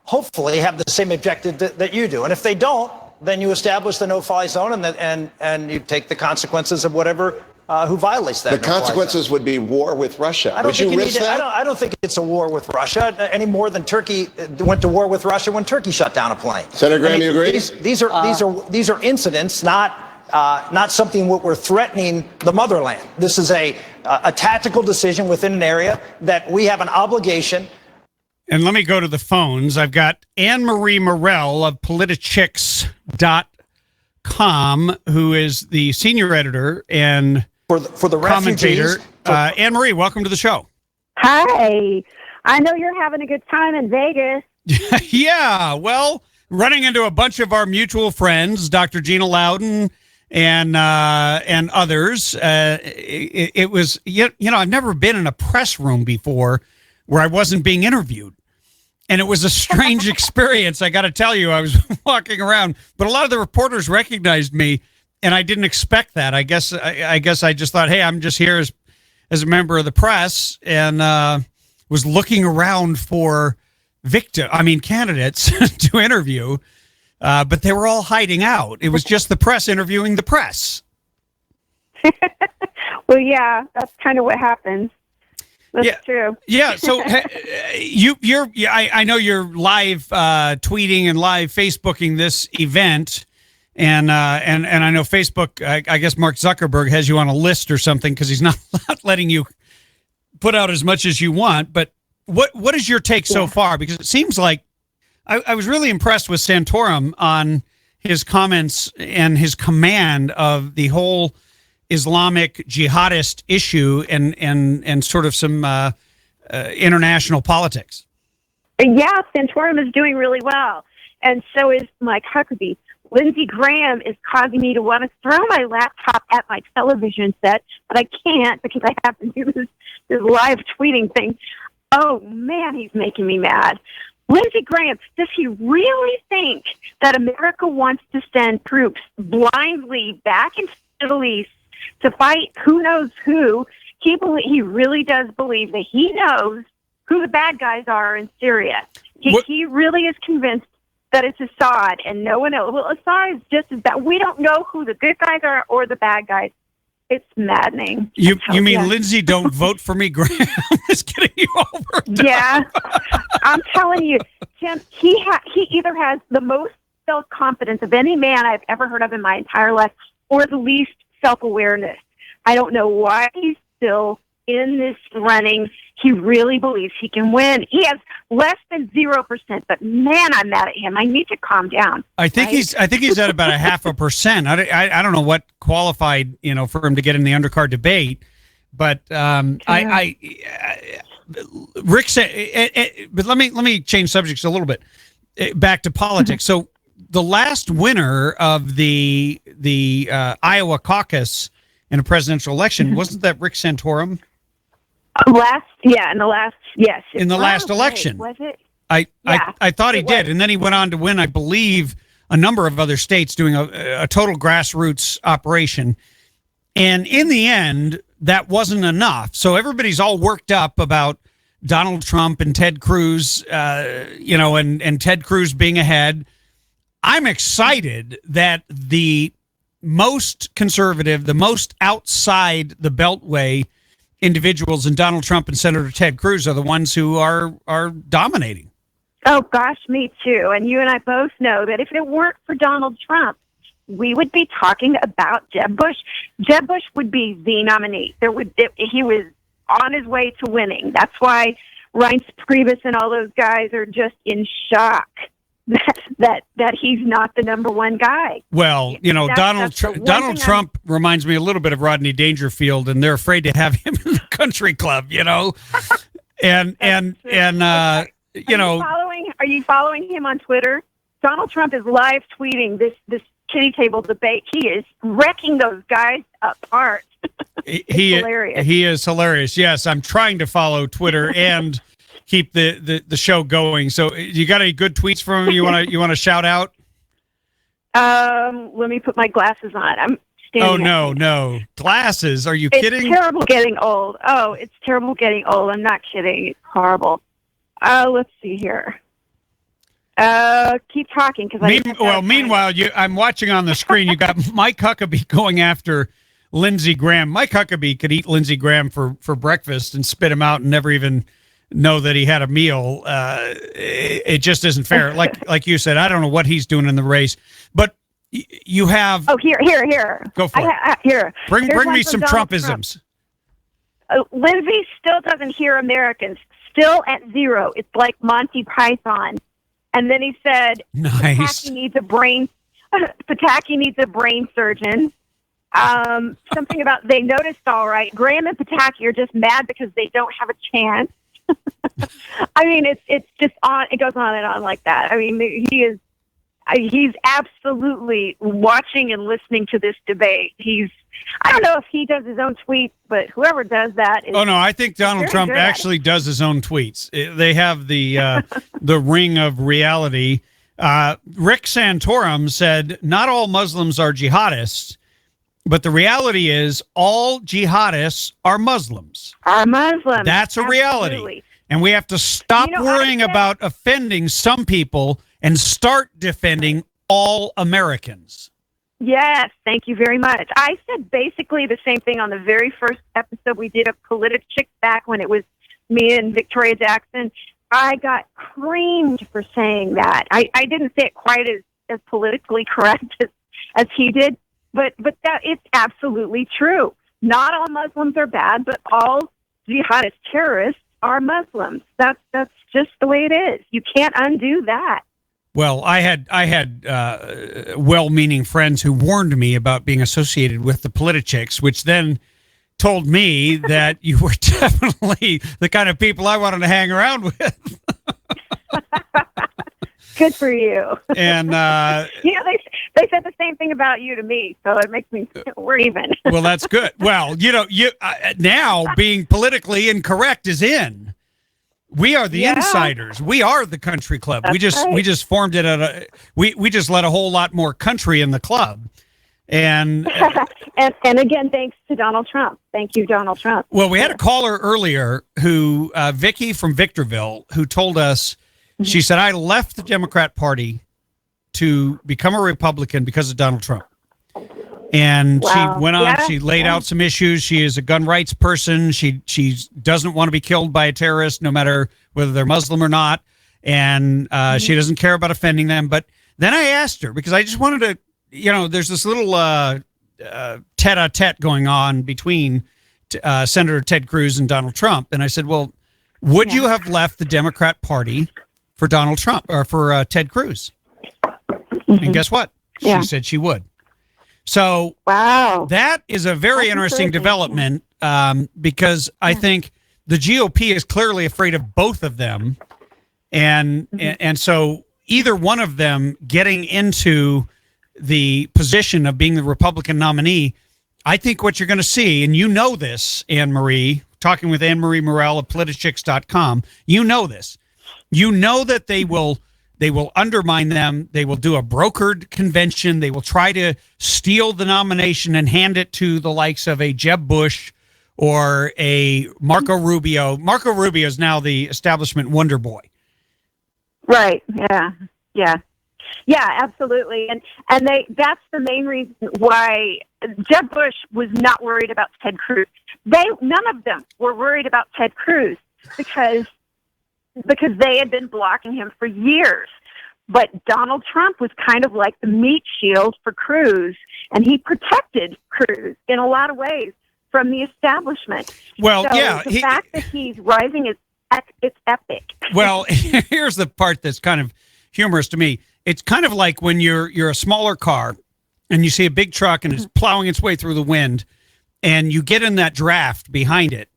Hopefully have the same objective that you do. And if they don't, then you establish the no-fly zone and you take the consequences of whatever who violates that. The consequences would be war with Russia. Would you risk that? I don't think it's a war with Russia any more than Turkey went to war with Russia when Turkey shut down a plane. Senator Graham, you agree? These are incidents, not something we're threatening the motherland. This is a tactical decision within an area that we have an obligation. And let me go to the phones. I've got Anne-Marie Morell of Politichicks.com, who is the senior editor and for the commentator. Anne-Marie, welcome to the show. Hi. I know you're having a good time in Vegas. Yeah, well, running into a bunch of our mutual friends, Dr. Gina Loudon and others. It was, I've never been in a press room before where I wasn't being interviewed. And it was a strange experience. I got to tell you, I was walking around, but a lot of the reporters recognized me, and I didn't expect that. I guess I just thought, hey, I'm just here as a member of the press, and was looking around for candidates to interview, but they were all hiding out. It was just the press interviewing the press. Well, yeah, that's kind of what happens. That's true. Yeah. So I know you're live tweeting and live Facebooking this event, and I know Facebook. I guess Mark Zuckerberg has you on a list or something because he's not letting you put out as much as you want. But what is your take so far? Because it seems like I was really impressed with Santorum on his comments and his command of the whole Islamic jihadist issue and sort of some international politics. Yeah, Santorum is doing really well, and so is Mike Huckabee. Lindsey Graham is causing me to want to throw my laptop at my television set, but I can't because I have to do this live tweeting thing. Oh, man, he's making me mad. Lindsey Graham, does he really think that America wants to send troops blindly back into the Middle East to fight who knows who? He really does believe that he knows who the bad guys are in Syria. He really is convinced that it's Assad and no one else. Well, Assad is just as bad. We don't know who the good guys are or the bad guys. It's maddening. You mean Lindsey, don't vote for me, Graham? Is getting you all worked up. I'm telling you, Tim, he either has the most self-confidence of any man I've ever heard of in my entire life or the least self-awareness. I don't know why he's still in this running. He really believes he can win. He has less than 0%, but man, I'm mad at him. I need to calm down. I think he's at about 0.5%. I don't know what qualified, for him to get in the Undercard debate, but Rick said. But let me change subjects a little bit. Back to politics. So the last winner of the Iowa caucus in a presidential election, wasn't that Rick Santorum? In the last election. Was it? I thought he did. And then he went on to win, I believe, a number of other states doing a total grassroots operation. And in the end, that wasn't enough. So everybody's all worked up about Donald Trump and Ted Cruz, and Ted Cruz being ahead. I'm excited that the most conservative, the most outside the Beltway individuals and Donald Trump and Senator Ted Cruz are the ones who are dominating. Oh, gosh, me too. And you and I both know that if it weren't for Donald Trump, we would be talking about Jeb Bush. Jeb Bush would be the nominee. He was on his way to winning. That's why Reince Priebus and all those guys are just in shock that he's not the number one guy. Well, Donald Trump reminds me a little bit of Rodney Dangerfield, and they're afraid to have him in the country club, and Are you following him on Twitter? Donald Trump is live tweeting this kitty table debate. He is wrecking those guys apart. Hilarious. He is hilarious. Yes, I'm trying to follow Twitter and keep the show going. So you got any good tweets from him you want to shout out? Let me put my glasses on. I'm standing. Oh, no. Glasses? Are you kidding? It's terrible getting old. Oh, it's terrible getting old. I'm not kidding. It's horrible. Let's see here. Keep talking. Meanwhile, I'm watching on the screen. You got Mike Huckabee going after Lindsey Graham. Mike Huckabee could eat Lindsey Graham for breakfast and spit him out and never even know that he had a meal. It just isn't fair. Like you said, I don't know what he's doing in the race, but you have. Oh, here. Go for it. Here. Bring me some Trumpisms. Lindsey still doesn't hear Americans. Still at 0. It's like Monty Python. And then he said, "Nice. Pataki needs a brain surgeon." Something about they noticed. All right, Graham and Pataki are just mad because they don't have a chance. I mean, it's just on. It goes on and on like that. I mean, he is He's absolutely watching and listening to this debate. I don't know if he does his own tweets, but whoever does that is... Oh, no, I think Donald Trump actually does his own tweets. They have the the ring of reality. Rick Santorum said, not all Muslims are jihadists, but the reality is all jihadists are Muslims. Are Muslims. That's a reality. And we have to stop worrying about offending some people and start defending all Americans. Yes, thank you very much. I said basically the same thing on the very first episode we did of Politics back when it was me and Victoria Jackson. I got creamed for saying that. I didn't say it quite as politically correct as he did, but that it's absolutely true. Not all Muslims are bad, but all jihadist terrorists are Muslims. That's just the way it is. You can't undo that. Well, I had well-meaning friends who warned me about being associated with the Politichicks, which then told me that you were definitely the kind of people I wanted to hang around with. Good for you. And they said the same thing about you to me, so it makes me we're even. Well, that's good. Well, now being politically incorrect is in. We are the insiders. We are the country club. That's we just formed it we just let a whole lot more country in the club. And and again, thanks to Donald Trump. Thank you, Donald Trump. Well, we had a caller earlier who Vicky from Victorville, who told us, she said, I left the Democrat Party to become a Republican because of Donald Trump. And she went on, she laid out some issues. She is a gun rights person. She doesn't want to be killed by a terrorist, no matter whether they're Muslim or not. And she doesn't care about offending them. But then I asked her, because I just wanted to, there's this little tete-a-tete going on between Senator Ted Cruz and Donald Trump. And I said, well, would you have left the Democrat Party for Donald Trump or for Ted Cruz? And guess what? She said she would. So that is a very interesting development because I think the GOP is clearly afraid of both of them. And so either one of them getting into the position of being the Republican nominee, I think what you're going to see, and you know this, Anne-Marie, talking with Anne-Marie Morel of politichicks.com, you know this. You know that they will undermine them. They will do a brokered convention. They will try to steal the nomination and hand it to the likes of a Jeb Bush or a Marco Rubio. Marco Rubio is now the establishment wonder boy. Right. Yeah, absolutely. And that's the main reason why Jeb Bush was not worried about Ted Cruz. None of them were worried about Ted Cruz because they had been blocking him for years. But Donald Trump was kind of like the meat shield for Cruz, and he protected Cruz in a lot of ways from the establishment. Well, so the fact that he's rising it's epic. Well, here's the part that's kind of humorous to me. It's kind of like when you're a smaller car and you see a big truck and it's plowing its way through the wind, and you get in that draft behind it.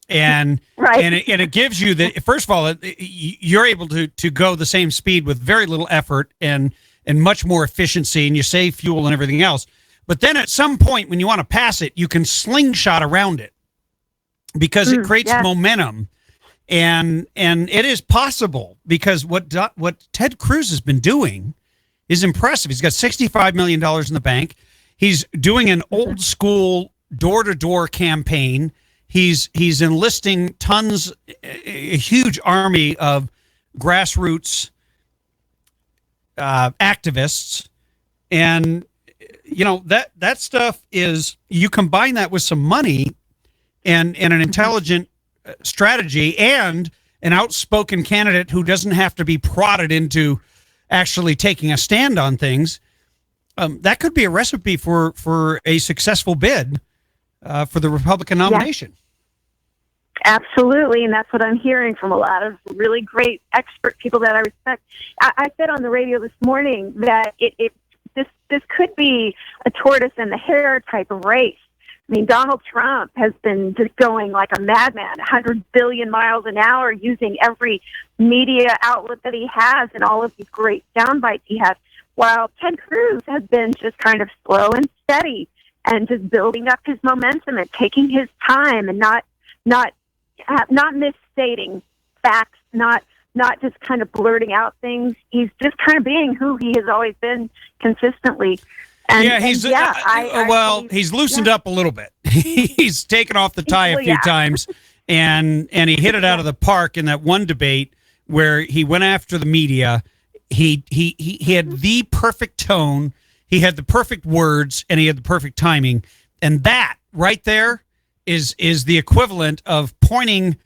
And it gives you first of all, you're able to go the same speed with very little effort and much more efficiency, and you save fuel and everything else. But then at some point when you want to pass it, you can slingshot around it because it creates momentum, and it is possible because what Ted Cruz has been doing is impressive. He's got $65 million in the bank. He's doing an old school door-to-door campaign. He's enlisting a huge army of grassroots activists, and that stuff is, you combine that with some money and an intelligent strategy and an outspoken candidate who doesn't have to be prodded into actually taking a stand on things. That could be a recipe for a successful bid for the Republican nomination. Absolutely, and that's what I'm hearing from a lot of really great expert people that I respect. I said on the radio this morning that this could be a tortoise and the hare type of race. I mean, Donald Trump has been just going like a madman, 100 billion miles an hour, using every media outlet that he has and all of these great sound bites he has. while Ted Cruz has been just kind of slow and steady and just building up his momentum and taking his time and not misstating facts, not just kind of blurting out things. He's just kind of being who he has always been consistently. And, he's loosened up a little bit. He's taken off the tie a few times, and he hit it out of the park in that one debate where he went after the media. He had the perfect tone, he had the perfect words, and he had the perfect timing. And that right there is the equivalent of pointing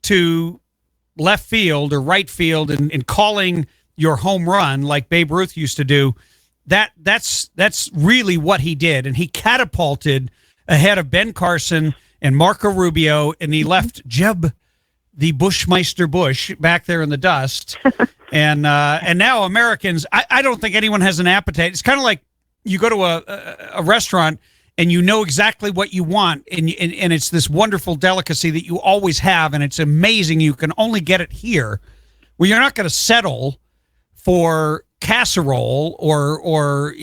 to left field or right field and calling your home run like Babe Ruth used to do. That's really what he did, and he catapulted ahead of Ben Carson and Marco Rubio, and he left Jeb the Bushmeister Bush back there in the dust. And now Americans, I don't think anyone has an appetite. It's kind of like you go to a restaurant and you know exactly what you want, and it's this wonderful delicacy that you always have, and it's amazing you can only get it here. Well, you're not going to settle for casserole or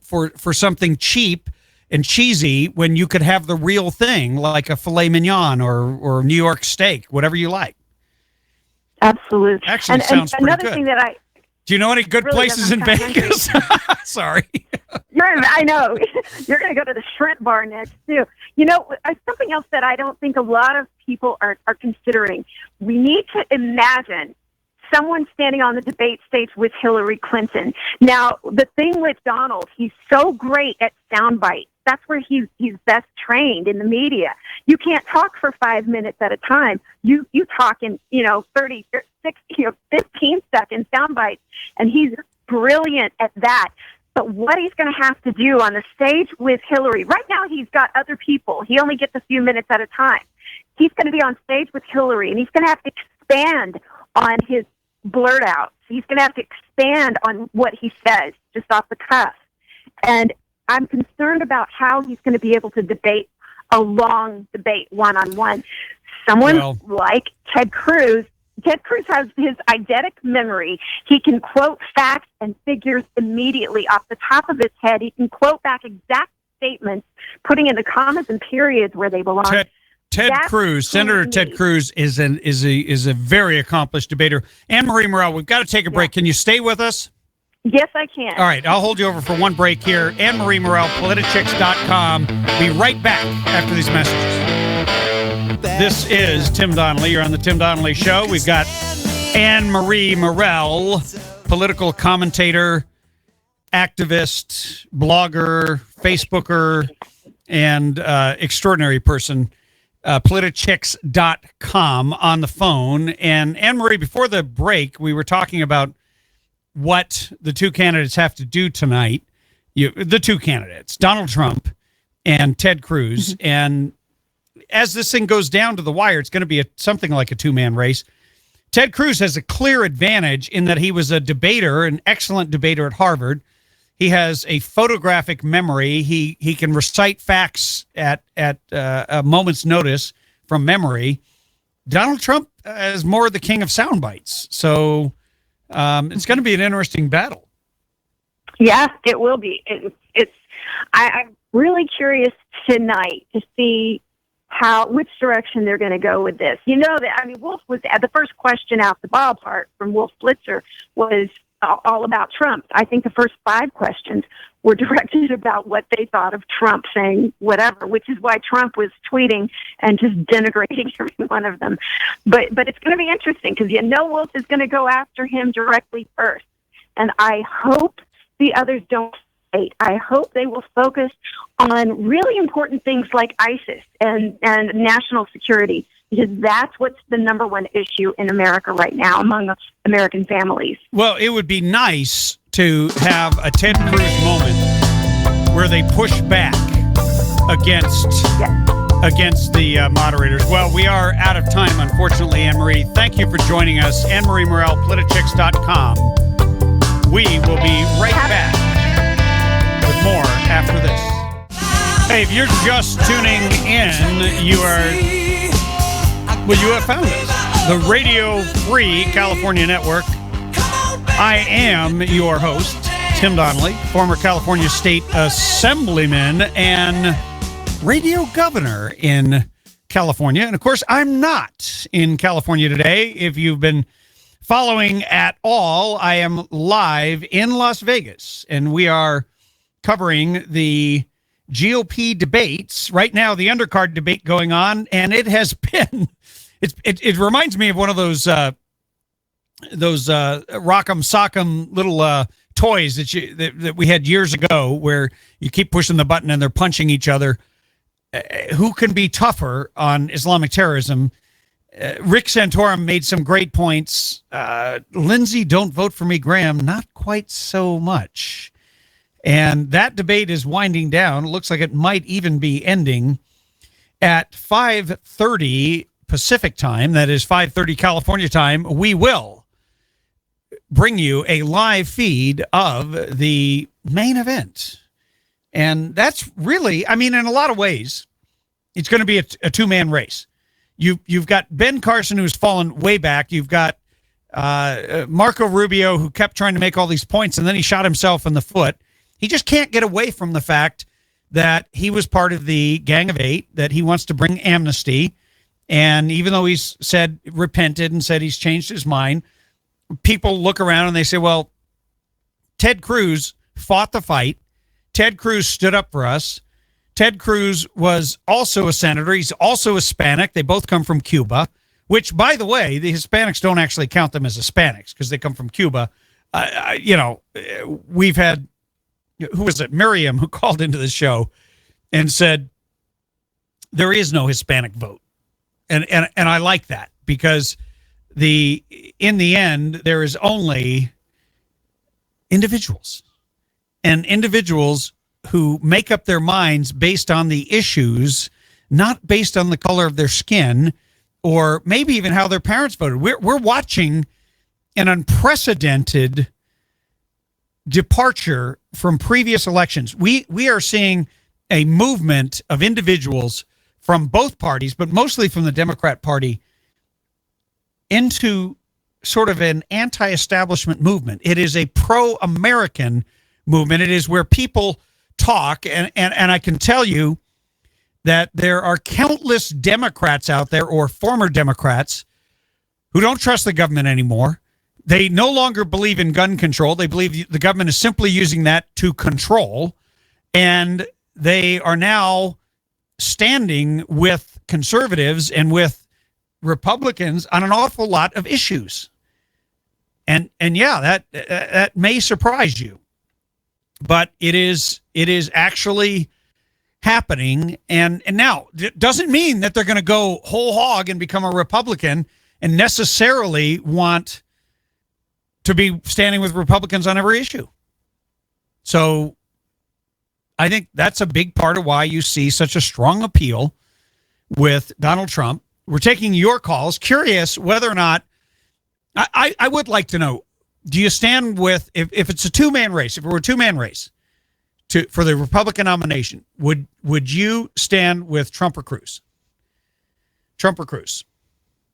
for something cheap and cheesy when you could have the real thing like a filet mignon or New York steak, whatever you like. Absolutely. Actually, sounds pretty another good. thing that do you know any good really places in Vegas? Sorry. I know. You're going to go to the Shrimp Bar next, too. Something else that I don't think a lot of people are considering. We need to imagine someone standing on the debate stage with Hillary Clinton. Now, the thing with Donald, he's so great at sound bites. That's where he's best trained in the media. You can't talk for 5 minutes at a time. You talk in 30, 60, 15-second sound bites, and he's brilliant at that. But what he's going to have to do on the stage with Hillary, right now he's got other people. He only gets a few minutes at a time. He's going to be on stage with Hillary, and he's going to have to expand on his blurt out. He's going to have to expand on what he says just off the cuff. And I'm concerned about how he's going to be able to debate a long debate one-on-one. Someone like Ted Cruz. Ted Cruz has his eidetic memory. He can quote facts and figures immediately off the top of his head. He can quote back exact statements, putting in the commas and periods where they belong. Senator Ted Cruz is a very accomplished debater. Anne-Marie Morel, we've got to take a break. Can you stay with us? Yes, I can. All right, I'll hold you over for one break here. Anne-Marie Morel, politichicks.com. Be right back after these messages. This is Tim Donnelly. You're on the Tim Donnelly Show. We've got Anne-Marie Morel, political commentator, activist, blogger, Facebooker, and extraordinary person. Politichicks.com on the phone. And Anne-Marie, before the break, we were talking about what the two candidates have to do tonight. The two candidates, Donald Trump and Ted Cruz. Mm-hmm. And as this thing goes down to the wire, it's going to be something like a two-man race. Ted Cruz has a clear advantage in that he was a debater, an excellent debater at Harvard. He has a photographic memory. He can recite facts at a moment's notice from memory. Donald Trump is more the king of sound bites. So it's going to be an interesting battle. Yeah, it will be. I'm really curious tonight to see which direction they're going to go with this. Wolf was the first question out the ballpark from Wolf Blitzer was all about Trump. I think the first 5 questions were directed about what they thought of Trump saying whatever, which is why Trump was tweeting and just denigrating every one of them. But it's going to be interesting because Wolf is going to go after him directly first. And I hope the others don't wait. I hope they will focus on really important things like ISIS and national security, because that's what's the number one issue in America right now among American families. Well, it would be nice to have a Ted Cruz moment where they push back against the moderators. Well, we are out of time, unfortunately, Anne-Marie. Thank you for joining us. Anne-Marie Morel, politichicks.com. We will be right back with more after this. Hey, if you're just tuning in, you have found us. The Radio Free California Network. I am your host, Tim Donnelly, former California State Assemblyman and radio governor in California. And of course, I'm not in California today. If you've been following at all, I am live in Las Vegas, and we are covering the GOP debates. Right now, the Undercard debate going on, and it has been, it reminds me of one of those rock'em sock'em little toys that we had years ago, where you keep pushing the button and they're punching each other. Who can be tougher on Islamic terrorism? Rick Santorum made some great points. Lindsey, don't vote for me, Graham, not quite so much. And that debate is winding down. It looks like it might even be ending at 5:30 Pacific time. That is 5:30 California time. We will bring you a live feed of the main event. And that's really, I mean, in a lot of ways, it's going to be a two-man race. You've got Ben Carson, who's fallen way back. You've got Marco Rubio, who kept trying to make all these points, and then he shot himself in the foot. He just can't get away from the fact that he was part of the Gang of Eight, that he wants to bring amnesty. And even though he's repented and said he's changed his mind, people look around and they say, well, Ted Cruz fought the fight. Ted Cruz stood up for us. Ted Cruz was also a senator. He's also Hispanic. They both come from Cuba, which, by the way, the Hispanics don't actually count them as Hispanics because they come from Cuba. We've had, who was it? Miriam, who called into the show and said there is no Hispanic vote. And I like that, because in the end, there is only individuals. And individuals who make up their minds based on the issues, not based on the color of their skin, or maybe even how their parents voted. We're watching an unprecedented departure from previous elections. We are seeing a movement of individuals from both parties, but mostly from the Democrat Party, into sort of an anti-establishment movement. It is a pro-American movement. It is where people talk, and I can tell you that there are countless Democrats out there, or former Democrats, who don't trust the government anymore. They no longer believe in gun control. They believe the government is simply using that to control, and they are now standing with conservatives and with Republicans on an awful lot of issues. And yeah, that may surprise you, but it is actually happening. And now, it doesn't mean that they're going to go whole hog and become a Republican and necessarily want to be standing with Republicans on every issue. So I think that's a big part of why you see such a strong appeal with Donald Trump. We're taking your calls. Curious whether or not, I would like to know, do you stand with, if it's a two-man race, if it were a two-man race for the Republican nomination, would you stand with Trump or Cruz? Trump or Cruz?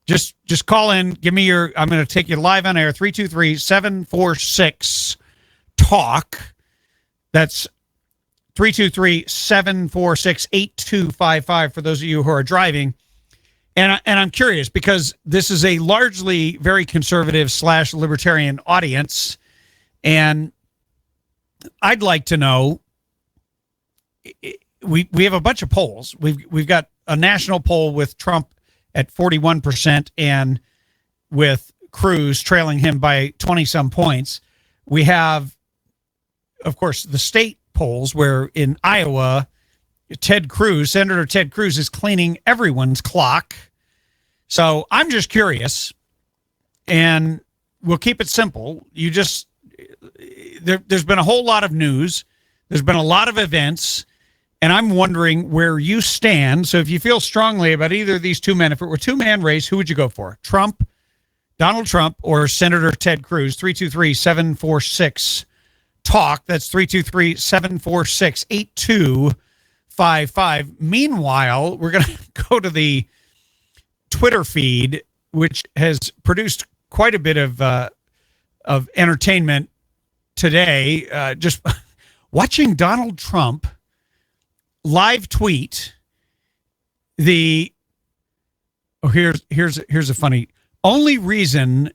Just call in. Give me I'm going to take you live on air, 323-746-TALK. That's 323-746-8255 for those of you who are driving. And I'm curious, because this is a largely very conservative / libertarian audience, and I'd like to know, we have a bunch of polls. We've got a national poll with Trump at 41% and with Cruz trailing him by 20-some points. We have, of course, the state polls where in Iowa, Senator Ted Cruz is cleaning everyone's clock. So I'm just curious, and we'll keep it simple. There's been a whole lot of news. There's been a lot of events, and I'm wondering where you stand. So if you feel strongly about either of these two men, if it were a two-man race, who would you go for? Donald Trump, or Senator Ted Cruz? 323-746-TALK. That's 323-746-8255. Meanwhile, we're going to go to the Twitter feed, which has produced quite a bit of entertainment today, just watching Donald Trump live tweet here's a funny, only reason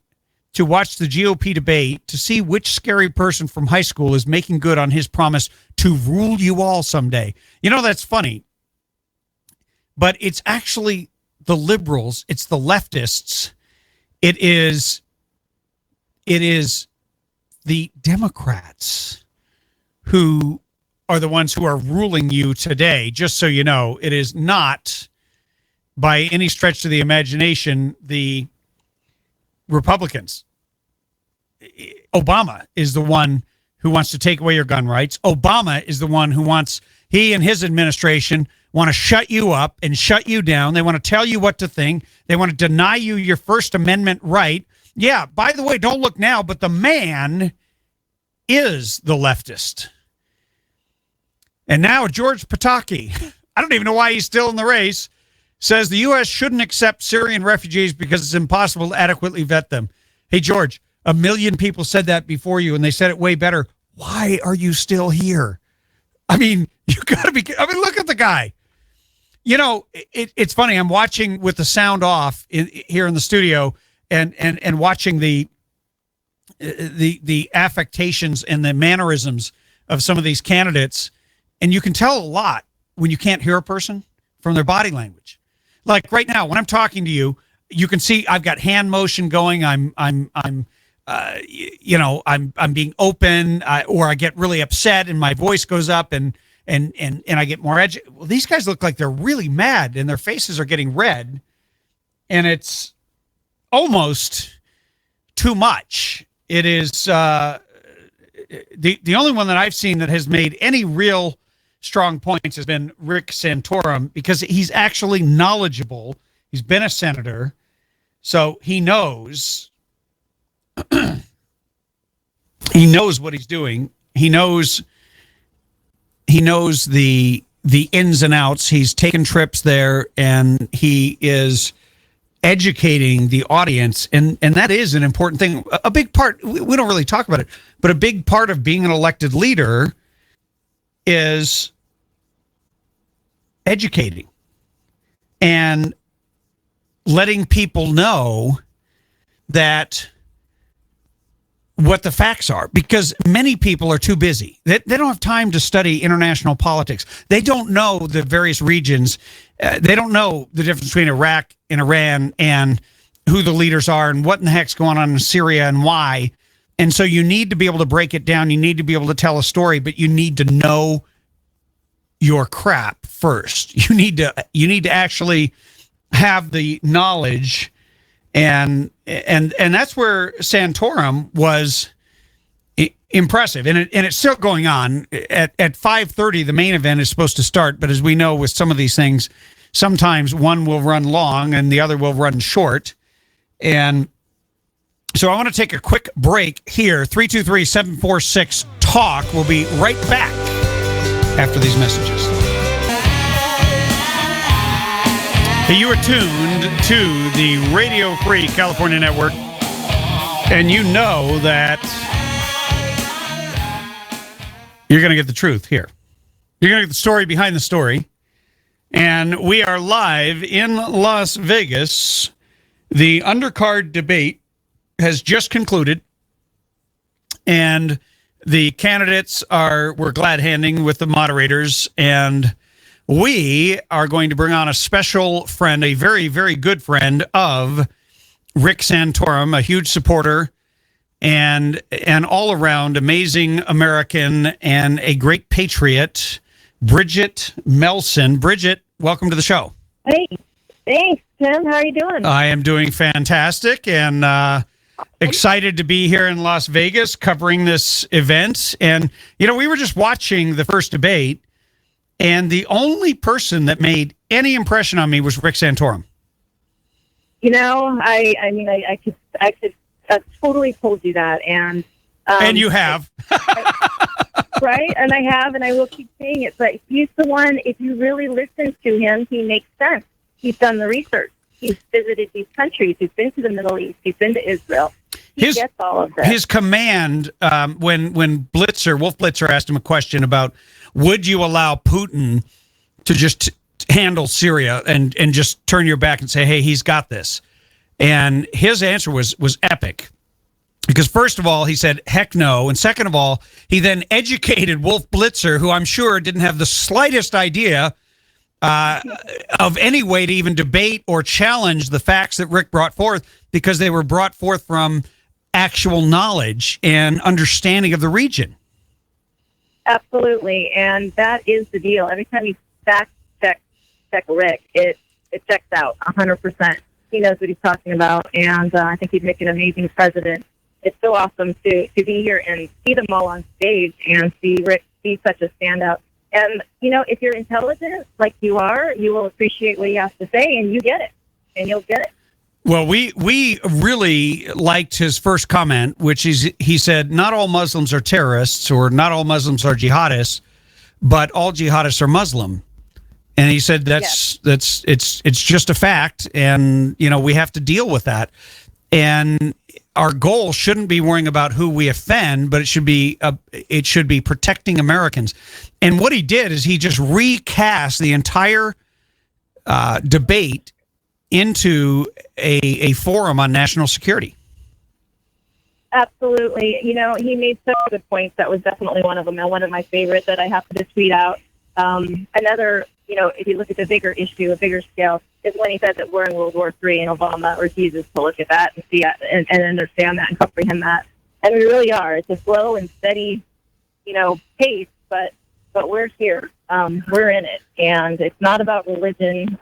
to watch the GOP debate to see which scary person from high school is making good on his promise to rule you all someday. You know, that's funny. But it's actually the liberals, it's the leftists, it is the Democrats who are the ones who are ruling you today. Just so you know, it is not by any stretch of the imagination the Republicans. Obama is the one who wants to take away your gun rights. Obama is the one who wants, he and his administration want to shut you up and shut you down. They want to tell you what to think. They want to deny you your First Amendment right. Yeah, by the way, don't look now, but the man is the leftist. And now George Pataki, I don't even know why he's still in the race, says the U.S. shouldn't accept Syrian refugees because it's impossible to adequately vet them. Hey, George, 1 million people said that before you, and they said it way better. Why are you still here? I mean, you got to be, I mean, look at the guy. You know, it's funny. I'm watching with the sound off here in the studio and watching the affectations and the mannerisms of some of these candidates. And you can tell a lot when you can't hear a person from their body language. Like right now, when I'm talking to you, you can see I've got hand motion going. I'm being open, or I get really upset and my voice goes up and I get more edgy. Well, these guys look like they're really mad and their faces are getting red, and it's almost too much. It is the only one that I've seen that has made any real strong points has been Rick Santorum, because he's actually knowledgeable. He's been a senator, so he knows. He knows what he's doing. He knows the ins and outs. He's taken trips there, and he is educating the audience, and that is an important thing. A big part, we don't really talk about it, but a big part of being an elected leader is educating and letting people know that what the facts are, because many people are too busy. They don't have time to study international politics. They don't know the various regions. They don't know the difference between Iraq and Iran and who the leaders are and what in the heck's going on in Syria and why. And so you need to be able to break it down. You need to be able to tell a story, but you need to know your crap first. You need to actually have the knowledge. And that's where Santorum was impressive, and it's still going on. At 5:30, the main event is supposed to start, but as we know with some of these things, sometimes one will run long and the other will run short. And so I want to take a quick break here. 323-746-TALK. We'll be right back after these messages. Hey, you are tuned to the Radio Free California Network, and you know that you're going to get the truth here. You're going to get the story behind the story, and we are live in Las Vegas. The Undercard Debate has just concluded, and the candidates we're glad-handing with the moderators, and we are going to bring on a special friend, a very, very good friend of Rick Santorum, a huge supporter and an all-around amazing American and a great patriot, Bridget Melson. Bridget, welcome to the show. Hey, thanks, Tim. How are you doing? I am doing fantastic and excited to be here in Las Vegas covering this event. And, you know, we were just watching the first debate, and the only person that made any impression on me was Rick Santorum. You know, I could totally told you that, and you have, right? And I have, and I will keep saying it. But he's the one. If you really listen to him, he makes sense. He's done the research. He's visited these countries. He's been to the Middle East. He's been to Israel. He gets all of this. His command, when Wolf Blitzer asked him a question about would you allow Putin to just handle Syria and just turn your back and say, hey, he's got this. And his answer was epic. Because first of all, he said, heck no. And second of all, he then educated Wolf Blitzer, who I'm sure didn't have the slightest idea of any way to even debate or challenge the facts that Rick brought forth, because they were brought forth from actual knowledge and understanding of the region. Absolutely. And that is the deal. Every time you fact check Rick, it checks out 100%. He knows what he's talking about. And I think he'd make an amazing president. It's so awesome to be here and see them all on stage and see Rick be such a standout. And, if you're intelligent like you are, you will appreciate what he has to say, and you get it. And you'll get it. Well, we really liked his first comment, which is he said, not all Muslims are terrorists or not all Muslims are jihadists, but all jihadists are Muslim. And he said it's just a fact, and, we have to deal with that. And our goal shouldn't be worrying about who we offend, but it should be protecting Americans. And what he did is he just recast the entire debate into a forum on national security. Absolutely. He made so good points. That was definitely one of them, and one of my favorites that I happened to tweet out. Another, if you look at the bigger issue, a bigger scale, is when he said that we're in World War III, and Obama refuses to look at that and see and understand that and comprehend that. And we really are. It's a slow and steady, pace, but we're here. We're in it, and it's not about religion.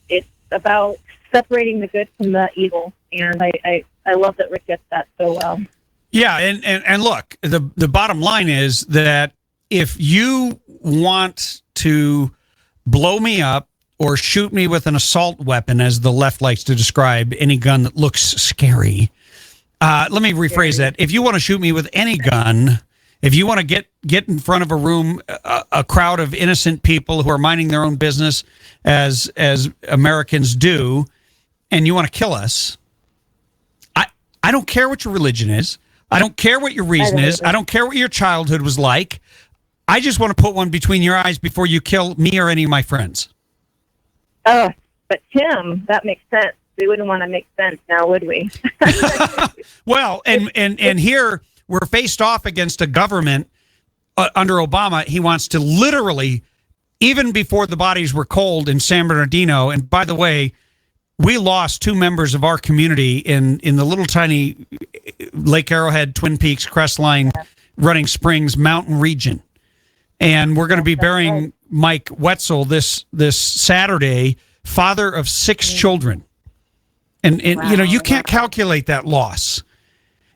It's about separating the good from the evil, and I love that Rick gets that so well. Yeah, and look, the bottom line is that if you want to blow me up or shoot me with an assault weapon, as the left likes to describe any gun that looks scary, let me rephrase that. If you want to shoot me with any gun, if you want to get in front of a room, a crowd of innocent people who are minding their own business as Americans do, and you want to kill us, I don't care what your religion is. I don't care what your reason is. I don't care what your childhood was like. I just want to put one between your eyes before you kill me or any of my friends. Oh, but Tim, that makes sense. We wouldn't want to make sense now, would we? Well, and here we're faced off against a government under Obama. He wants to literally, even before the bodies were cold in San Bernardino, and by the way, we lost 2 members of our community in the little tiny Lake Arrowhead, Twin Peaks, Crestline, Running Springs mountain region. And we're going to be burying Mike Wetzel this Saturday, father of 6 children. And wow, you can't calculate that loss.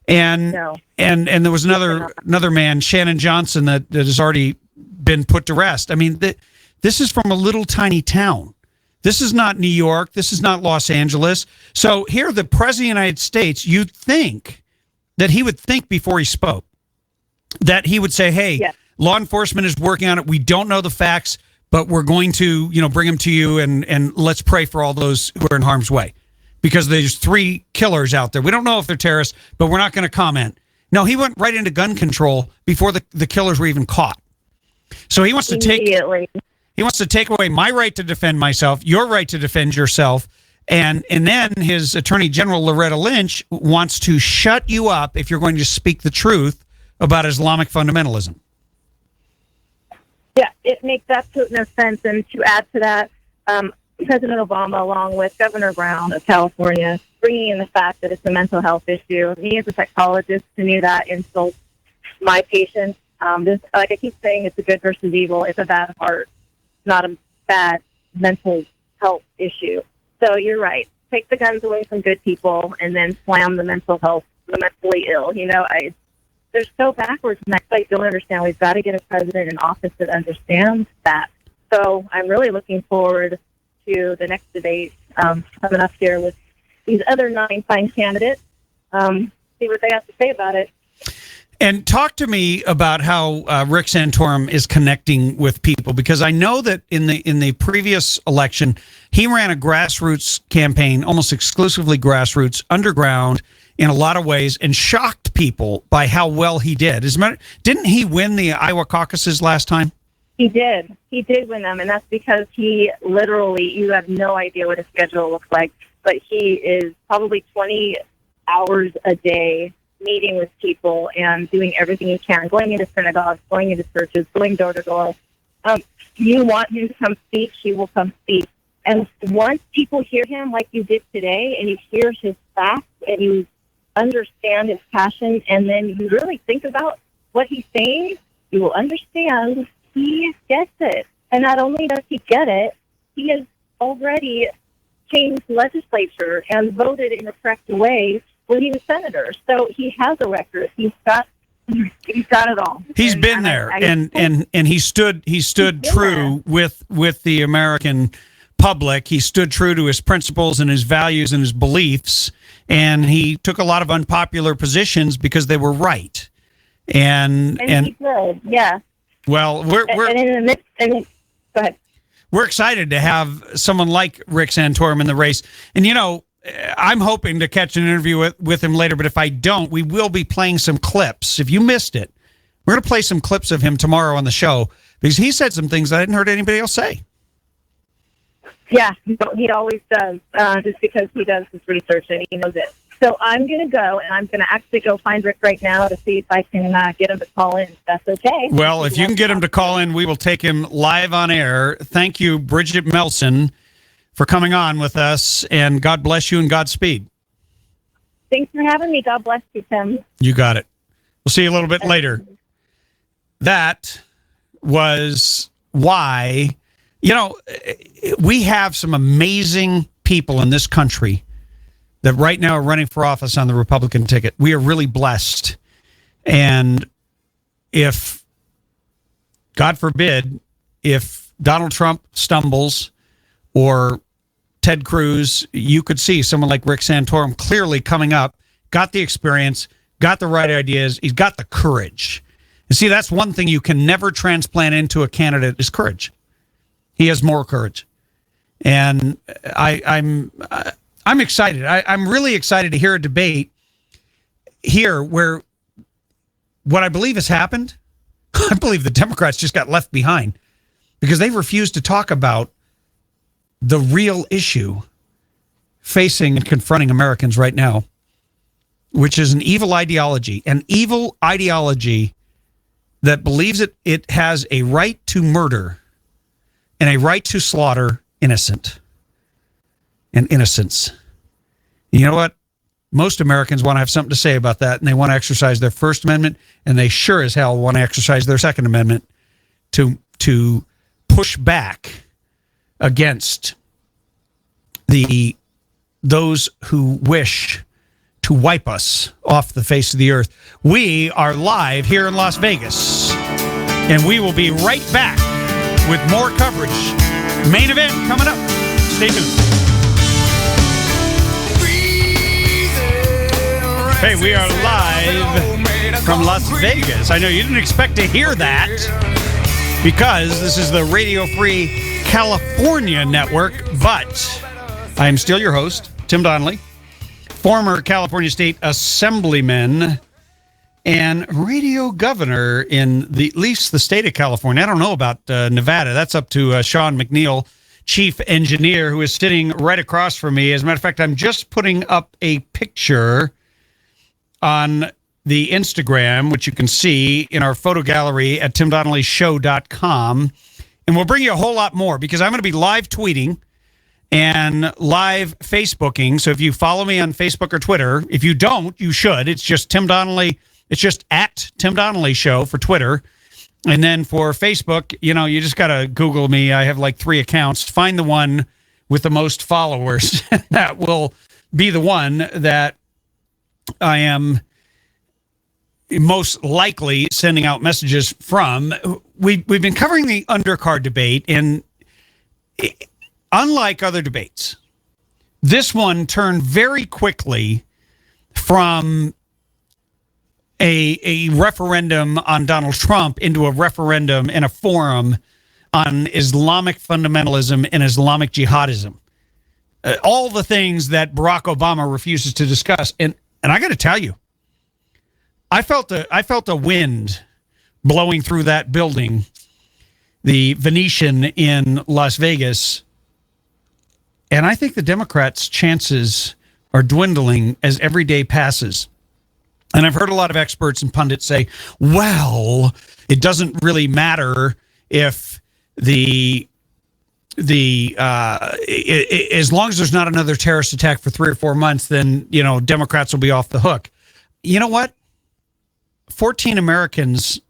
And there was another man, Shannon Johnson, that has already been put to rest. I mean, this is from a little tiny town. This is not New York. This is not Los Angeles. So here, the President of the United States, you'd think that he would think before he spoke, that he would say, hey, law enforcement is working on it. We don't know the facts, but we're going to, bring them to you, and let's pray for all those who are in harm's way. Because there's 3 killers out there. We don't know if they're terrorists, but we're not going to comment. No, he went right into gun control before the killers were even caught. So he wants to take away my right to defend myself, your right to defend yourself, and then his Attorney General Loretta Lynch wants to shut you up if you're going to speak the truth about Islamic fundamentalism. Yeah, it makes absolute no sense. And to add to that, President Obama, along with Governor Brown of California, bringing in the fact that it's a mental health issue. Me as a psychologist who knew that insults my patients. Like I keep saying, it's a good versus evil. It's a bad heart, not a bad mental health issue. So you're right. Take the guns away from good people and then slam the mental health, the mentally ill. They're so backwards, and I don't understand. We've got to get a president in office that understands that. So I'm really looking forward to the next debate coming up here with these other 9 fine candidates. See what they have to say about it. And talk to me about how Rick Santorum is connecting with people, because I know that in the previous election, he ran a grassroots campaign, almost exclusively grassroots, underground, in a lot of ways and shocked people by how well he did. Didn't he win the Iowa caucuses last time? He did. He did win them, and that's because he literally, you have no idea what his schedule looks like, but he is probably 20 hours a day meeting with people and doing everything he can, going into synagogues, going into churches, going door to door. You want him to come speak, he will come speak. And once people hear him like you did today, and you hear his facts, and you understand his passion, and then you really think about what he's saying, you will understand he gets it. And not only does he get it, he has already changed legislature and voted in the correct way when he was senator. So he has a record. He's got it all. He's been there, and he stood true with the American public. He stood true to his principles and his values and his beliefs, and he took a lot of unpopular positions because they were right. And he did, yeah. Well, go ahead. We're excited to have someone like Rick Santorum in the race. And, I'm hoping to catch an interview with him later, but if I don't, we will be playing some clips. If you missed it, we're going to play some clips of him tomorrow on the show because he said some things I hadn't heard anybody else say. Yeah, he always does, just because he does his research and he knows it. So I'm going to go, and I'm going to actually go find Rick right now to see if I can get him to call in, if that's okay. Well, if you can get him to call in, we will take him live on air. Thank you, Bridget Melson, for coming on with us, and God bless you and Godspeed. Thanks for having me. God bless you, Tim. You got it. We'll see you a little bit later. That was why, we have some amazing people in this country that right now are running for office on the Republican ticket. We are really blessed. And if, God forbid, if Donald Trump stumbles or Ted Cruz, you could see someone like Rick Santorum clearly coming up, got the experience, got the right ideas, he's got the courage. And see, that's one thing you can never transplant into a candidate is courage. He has more courage. And I'm excited. I'm really excited to hear a debate here where what I believe has happened, I believe the Democrats just got left behind because they refused to talk about the real issue facing and confronting Americans right now, which is an evil ideology that believes it has a right to murder and a right to slaughter innocence. You know what? Most Americans want to have something to say about that, and they want to exercise their First Amendment, and they sure as hell want to exercise their Second Amendment to push back against those who wish to wipe us off the face of the earth. We are live here in Las Vegas, and we will be right back with more coverage. Main event coming up. Stay tuned. Hey, we are live from Las Vegas. I know you didn't expect to hear that because this is the Radio Free California network, but I am still your host, Tim Donnelly, former California State Assemblyman and radio governor in at least the state of California. I don't know about Nevada. That's up to Sean McNeil, chief engineer, who is sitting right across from me. As a matter of fact, I'm just putting up a picture on the Instagram, which you can see in our photo gallery at timdonnellyshow.com. And we'll bring you a whole lot more because I'm going to be live tweeting and live Facebooking. So if you follow me on Facebook or Twitter, if you don't, you should. It's just Tim Donnelly. It's just at Tim Donnelly Show for Twitter. And then for Facebook, you just got to Google me. I have like 3 accounts. Find the one with the most followers. That will be the one that I am most likely sending out messages from. We've been covering the Undercard Debate, and unlike other debates, this one turned very quickly from a referendum on Donald Trump into a referendum and a forum on Islamic fundamentalism and Islamic jihadism. All the things that Barack Obama refuses to discuss. And And I got to tell you, I felt a wind blowing through that building, the Venetian in Las Vegas. And I think the Democrats' chances are dwindling as every day passes. And I've heard a lot of experts and pundits say, well, it doesn't really matter if as long as there's not another terrorist attack for 3 or 4 months, then, Democrats will be off the hook. You know what? 14 Americans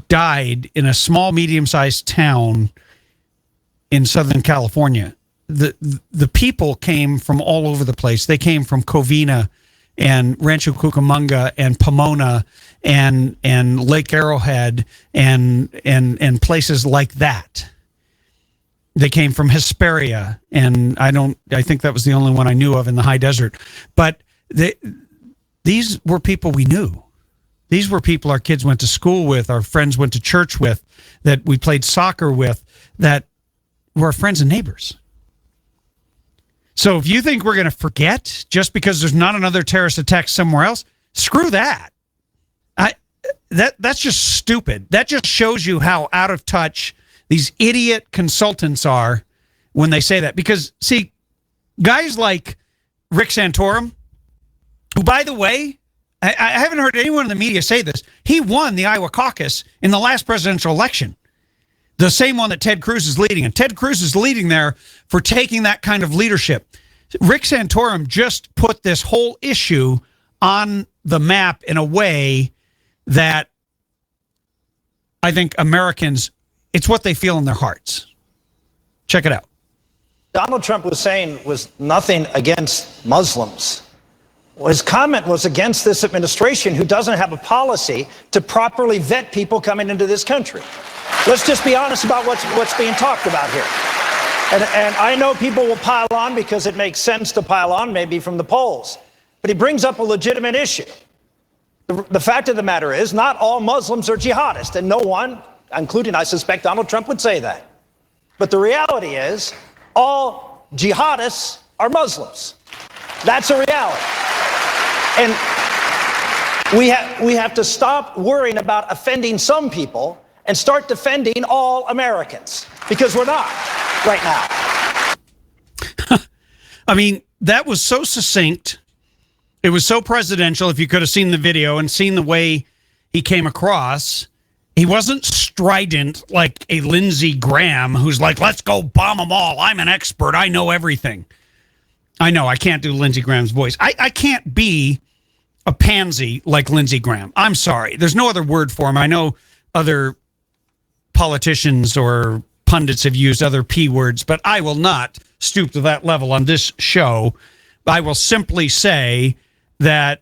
died in a small, medium-sized town in Southern California. The people came from all over the place. They came from Covina and Rancho Cucamonga and Pomona and Lake Arrowhead and places like that. They came from Hesperia, and I think that was the only one I knew of in the high desert. But these were people we knew. These were people our kids went to school with, our friends went to church with, that we played soccer with, that were our friends and neighbors. So if you think we're going to forget just because there's not another terrorist attack somewhere else, screw that. That's just stupid. That just shows you how out of touch these idiot consultants are when they say that. Because, see, guys like Rick Santorum, who, by the way, I haven't heard anyone in the media say this, he won the Iowa caucus in the last presidential election. The same one that Ted Cruz is leading. And Ted Cruz is leading there for taking that kind of leadership. Rick Santorum just put this whole issue on the map in a way that I think Americans, it's what they feel in their hearts. Check it out. Donald Trump was saying was nothing against Muslims. His comment was against this administration who doesn't have a policy to properly vet people coming into this country. Let's just be honest about what's being talked about here. And I know people will pile on because it makes sense to pile on, maybe from the polls. But he brings up a legitimate issue. The fact of the matter is, not all Muslims are jihadists, and no one, including, I suspect, Donald Trump, would say that. But the reality is, all jihadists are Muslims. That's a reality. And we have to stop worrying about offending some people and start defending all Americans, because we're not right now. I mean, that was so succinct. It was so presidential. If you could have seen the video and seen the way he came across, he wasn't strident like a Lindsey Graham who's like, let's go bomb them all. I'm an expert. I know everything. I know I can't do Lindsey Graham's voice. I can't be a pansy like Lindsey Graham. I'm sorry. There's no other word for him. I know other politicians or pundits have used other P words, but I will not stoop to that level on this show. I will simply say that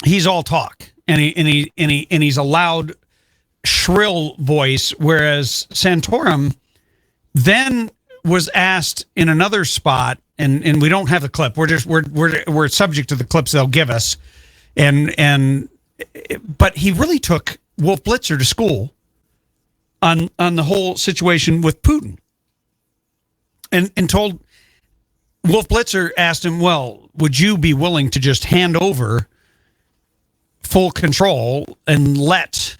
he's all talk, and he's a loud, shrill voice, whereas Santorum then was asked in another spot, and we don't have the clip. We're subject to the clips they'll give us, but he really took Wolf Blitzer to school on the whole situation with Putin, and told Wolf Blitzer, asked him, well, would you be willing to just hand over full control and let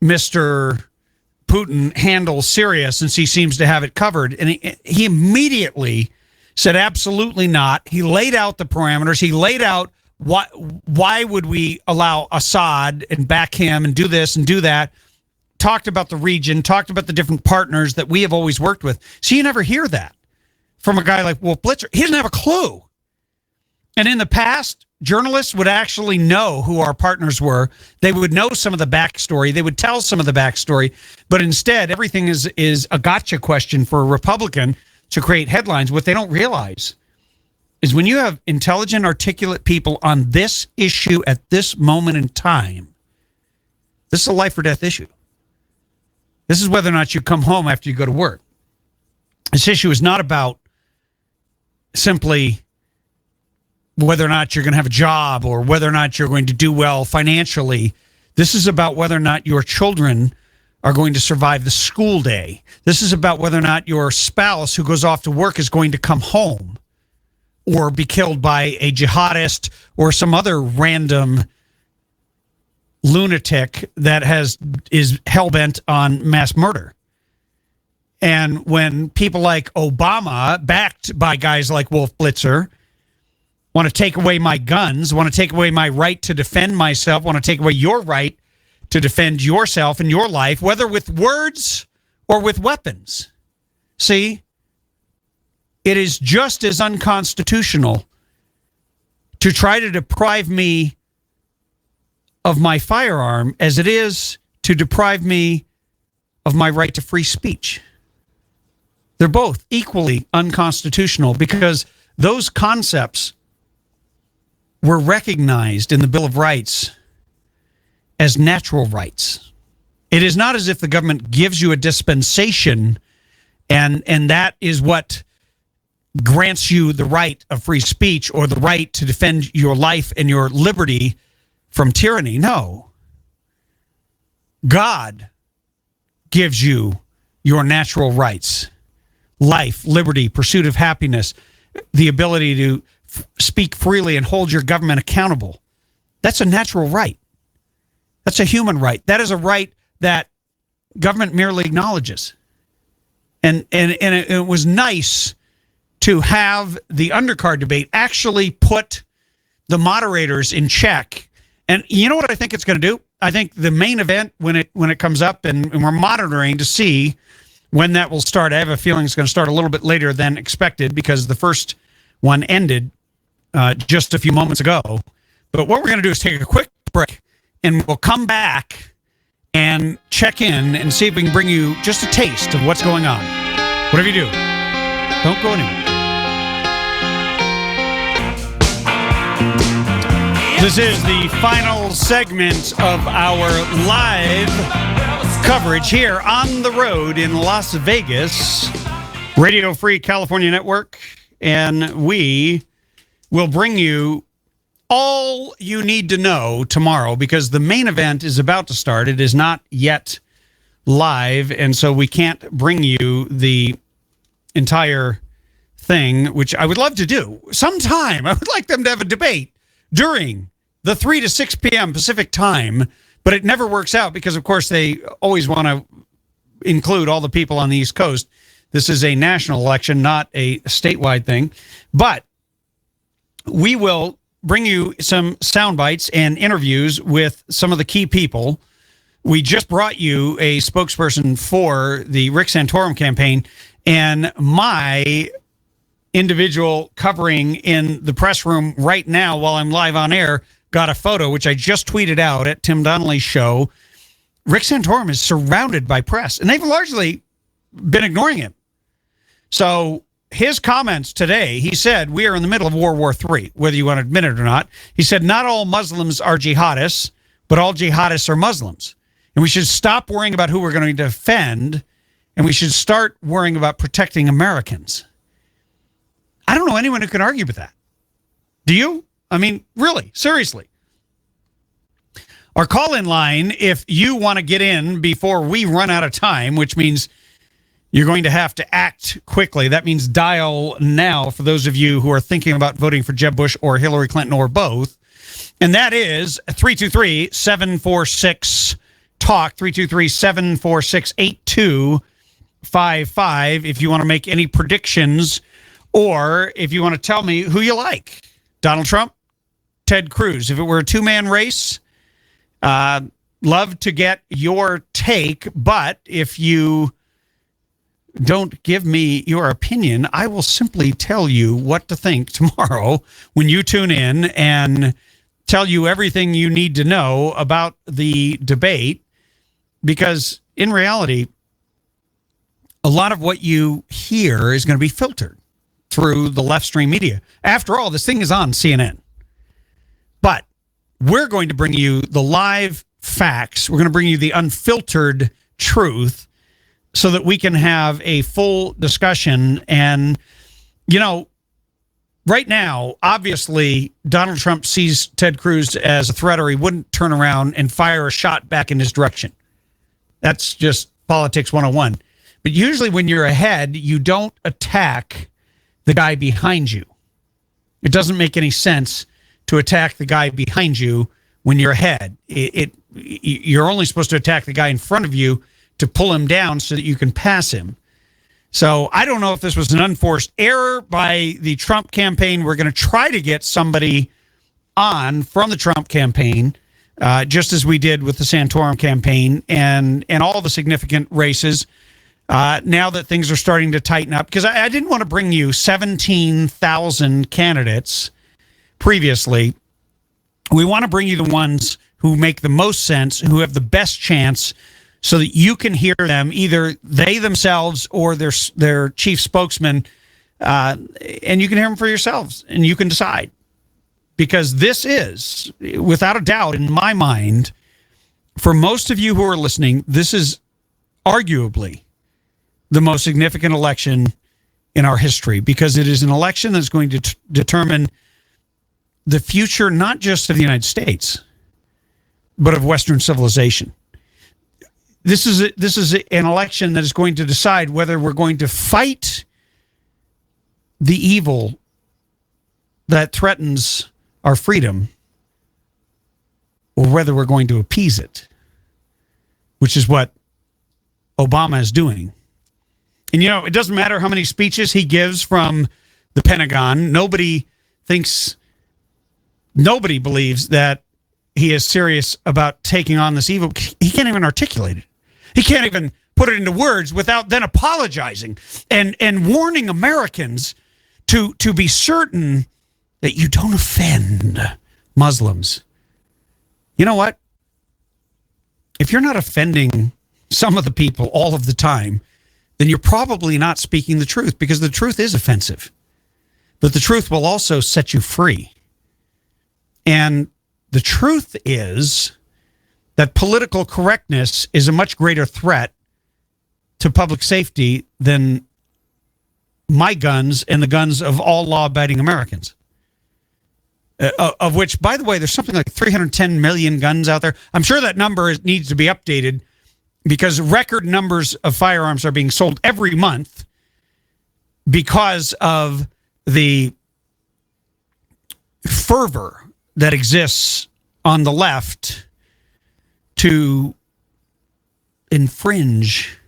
Mr. Putin handle Syria since he seems to have it covered? And he immediately said absolutely not. He laid out the parameters. He laid out why would we allow Assad and back him and do this and do that. Talked about the region, talked about the different partners that we have always worked with. So you never hear that from a guy like Wolf Blitzer. He doesn't have a clue. And in the past, journalists would actually know who our partners were. They would know some of the backstory. They would tell some of the backstory. But instead, everything is a gotcha question for a Republican to create headlines. What they don't realize is when you have intelligent, articulate people on this issue at this moment in time, this is a life or death issue. This is whether or not you come home after you go to work. This issue is not about simply whether or not you're going to have a job or whether or not you're going to do well financially. This is about whether or not your children are going to survive the school day. This is about whether or not your spouse who goes off to work is going to come home or be killed by a jihadist or some other random lunatic that is hell-bent on mass murder. And when people like Obama, backed by guys like Wolf Blitzer, want to take away my guns, want to take away my right to defend myself, want to take away your right to defend yourself and your life, whether with words or with weapons. See, it is just as unconstitutional to try to deprive me of my firearm as it is to deprive me of my right to free speech. They're both equally unconstitutional because those concepts were recognized in the Bill of Rights as natural rights. It is not as if the government gives you a dispensation and that is what grants you the right of free speech or the right to defend your life and your liberty from tyranny. No. God gives you your natural rights. Life, liberty, pursuit of happiness, the ability to speak freely and hold your government accountable. That's a natural right. That's a human right. That is a right that government merely acknowledges. And it was nice to have the Undercard debate actually put the moderators in check. And you know what I think it's going to do? I think the main event, when it comes up, and we're monitoring to see when that will start. I have a feeling it's going to start a little bit later than expected because the first one ended just a few moments ago. But what we're going to do is take a quick break, and we'll come back and check in and see if we can bring you just a taste of what's going on. Whatever you do, don't go anywhere. This is the final segment of our live coverage here on the road in Las Vegas, Radio Free California Network, and we will bring you all you need to know tomorrow because the main event is about to start. It is not yet live, and so we can't bring you the entire thing, which I would love to do. Sometime I would like them to have a debate during the 3 to 6 p.m. Pacific time, but it never works out because, of course, they always want to include all the people on the East Coast. This is a national election, not a statewide thing. But we will bring you some sound bites and interviews with some of the key people. We just brought you a spokesperson for the Rick Santorum campaign, and my individual covering in the press room right now while I'm live on air got a photo, which I just tweeted out at Tim Donnelly's show. Rick Santorum is surrounded by press, and they've largely been ignoring him. So his comments today, he said, we are in the middle of World War III, whether you want to admit it or not. He said, not all Muslims are jihadists, but all jihadists are Muslims. And we should stop worrying about who we're going to defend, and we should start worrying about protecting Americans. I don't know anyone who can argue with that. Do you? I mean, really, seriously. Our call-in line, if you want to get in before we run out of time, which means you're going to have to act quickly. That means dial now for those of you who are thinking about voting for Jeb Bush or Hillary Clinton or both. And that is 323-746-TALK, 323-746-8255 if you want to make any predictions or if you want to tell me who you like. Donald Trump, Ted Cruz. If it were a two-man race, love to get your take, but if you don't give me your opinion, I will simply tell you what to think tomorrow when you tune in and tell you everything you need to know about the debate, because in reality, a lot of what you hear is going to be filtered through the left stream media. After all, this thing is on CNN. But we're going to bring you the live facts. We're going to bring you the unfiltered truth so that we can have a full discussion. And, you know, right now, obviously, Donald Trump sees Ted Cruz as a threat, or he wouldn't turn around and fire a shot back in his direction. That's just politics 101. But usually when you're ahead, you don't attack the guy behind you. It doesn't make any sense to attack the guy behind you when you're ahead. You're only supposed to attack the guy in front of you to pull him down so that you can pass him. So I don't know if this was an unforced error by the Trump campaign. We're going to try to get somebody on from the Trump campaign, just as we did with the Santorum campaign and all the significant races, now that things are starting to tighten up. Because I didn't want to bring you 17,000 candidates previously. We want to bring you the ones who make the most sense, who have the best chance, so that you can hear them, either they themselves or their chief spokesman, and you can hear them for yourselves, and you can decide. Because this is, without a doubt, in my mind, for most of you who are listening, this is arguably the most significant election in our history, because it is an election that's going to determine the future, not just of the United States, but of Western civilization. This is an election that is going to decide whether we're going to fight the evil that threatens our freedom, or whether we're going to appease it, which is what Obama is doing. And, you know, it doesn't matter how many speeches he gives from the Pentagon. Nobody believes that he is serious about taking on this evil. He can't even articulate it. He can't even put it into words without then apologizing and warning Americans to be certain that you don't offend Muslims. You know what? If you're not offending some of the people all of the time, then you're probably not speaking the truth, because the truth is offensive. But the truth will also set you free. And the truth is that political correctness is a much greater threat to public safety than my guns and the guns of all law-abiding Americans. Of which, by the way, there's something like 310 million guns out there. I'm sure that number needs to be updated, because record numbers of firearms are being sold every month because of the fervor that exists on the left to infringe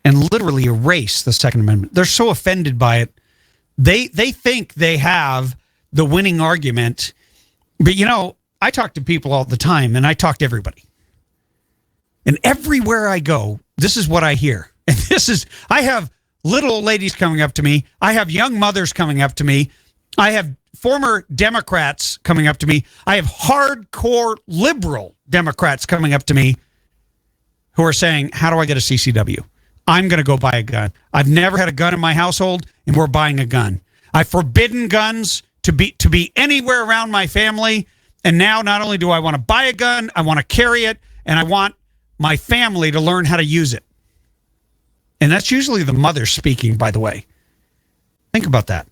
and literally erase the Second Amendment. They're so offended by it. They think they have the winning argument. But, you know, I talk to people all the time, and I talk to everybody. And everywhere I go, this is what I hear. And I have little old ladies coming up to me. I have young mothers coming up to me. I have former Democrats coming up to me. I have hardcore liberal Democrats coming up to me who are saying, how do I get a CCW? I'm going to go buy a gun. I've never had a gun in my household, and we're buying a gun. I've forbidden guns to be anywhere around my family. And now not only do I want to buy a gun, I want to carry it, and I want my family to learn how to use it. And that's usually the mother speaking, by the way. Think about that.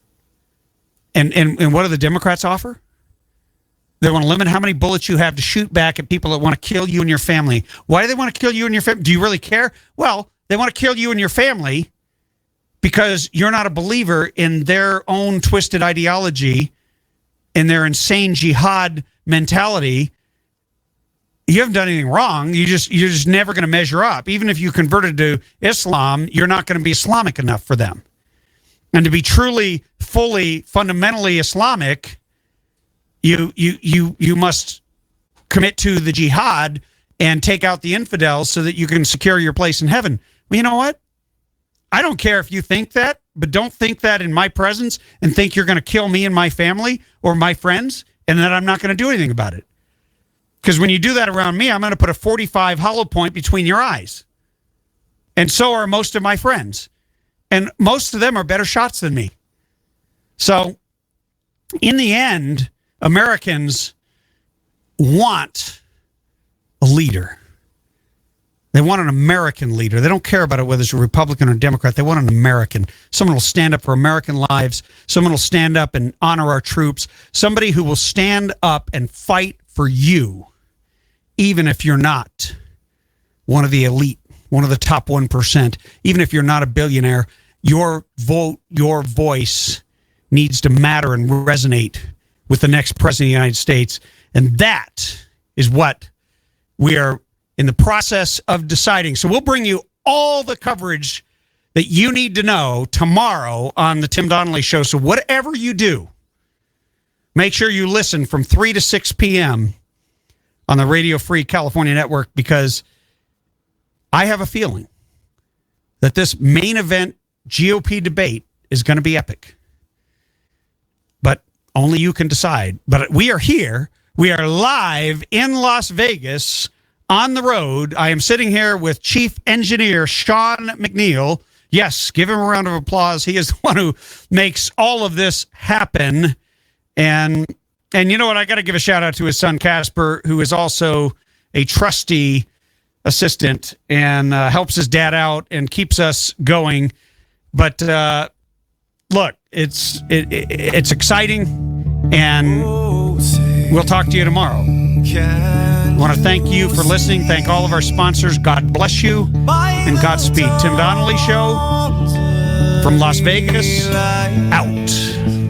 And what do the Democrats offer? They want to limit how many bullets you have to shoot back at people that want to kill you and your family. Why do they want to kill you and your family? Do you really care? Well, they want to kill you and your family because you're not a believer in their own twisted ideology and their insane jihad mentality. You haven't done anything wrong. You're just never going to measure up. Even if you converted to Islam, you're not going to be Islamic enough for them. And to be truly, fully, fundamentally Islamic, you must commit to the jihad and take out the infidels so that you can secure your place in heaven. Well, you know what? I don't care if you think that, but don't think that in my presence and think you're going to kill me and my family or my friends and that I'm not going to do anything about it. Because when you do that around me, I'm going to put a 45 hollow point between your eyes. And so are most of my friends. And most of them are better shots than me. So, in the end, Americans want a leader. They want an American leader. They don't care about it whether it's a Republican or Democrat. They want an American. Someone will stand up for American lives. Someone will stand up and honor our troops. Somebody who will stand up and fight for you, even if you're not one of the elite, one of the top 1%, even if you're not a billionaire. Your vote, your voice needs to matter and resonate with the next president of the United States. And that is what we are in the process of deciding. So we'll bring you all the coverage that you need to know tomorrow on the Tim Donnelly Show. So whatever you do, make sure you listen from 3 to 6 p.m. on the Radio Free California Network, because I have a feeling that this main event GOP debate is going to be epic. But only you can decide. But we are here. We are live in Las Vegas on the road. I am sitting here with Chief Engineer Sean McNeil. Yes, give him a round of applause. He is the one who makes all of this happen. And you know what? I got to give a shout out to his son, Casper, who is also a trusty assistant and helps his dad out and keeps us going. But look, it's exciting, and we'll talk to you tomorrow. I want to thank you for listening. Thank all of our sponsors. God bless you and Godspeed. Tim Donnelly Show from Las Vegas, out.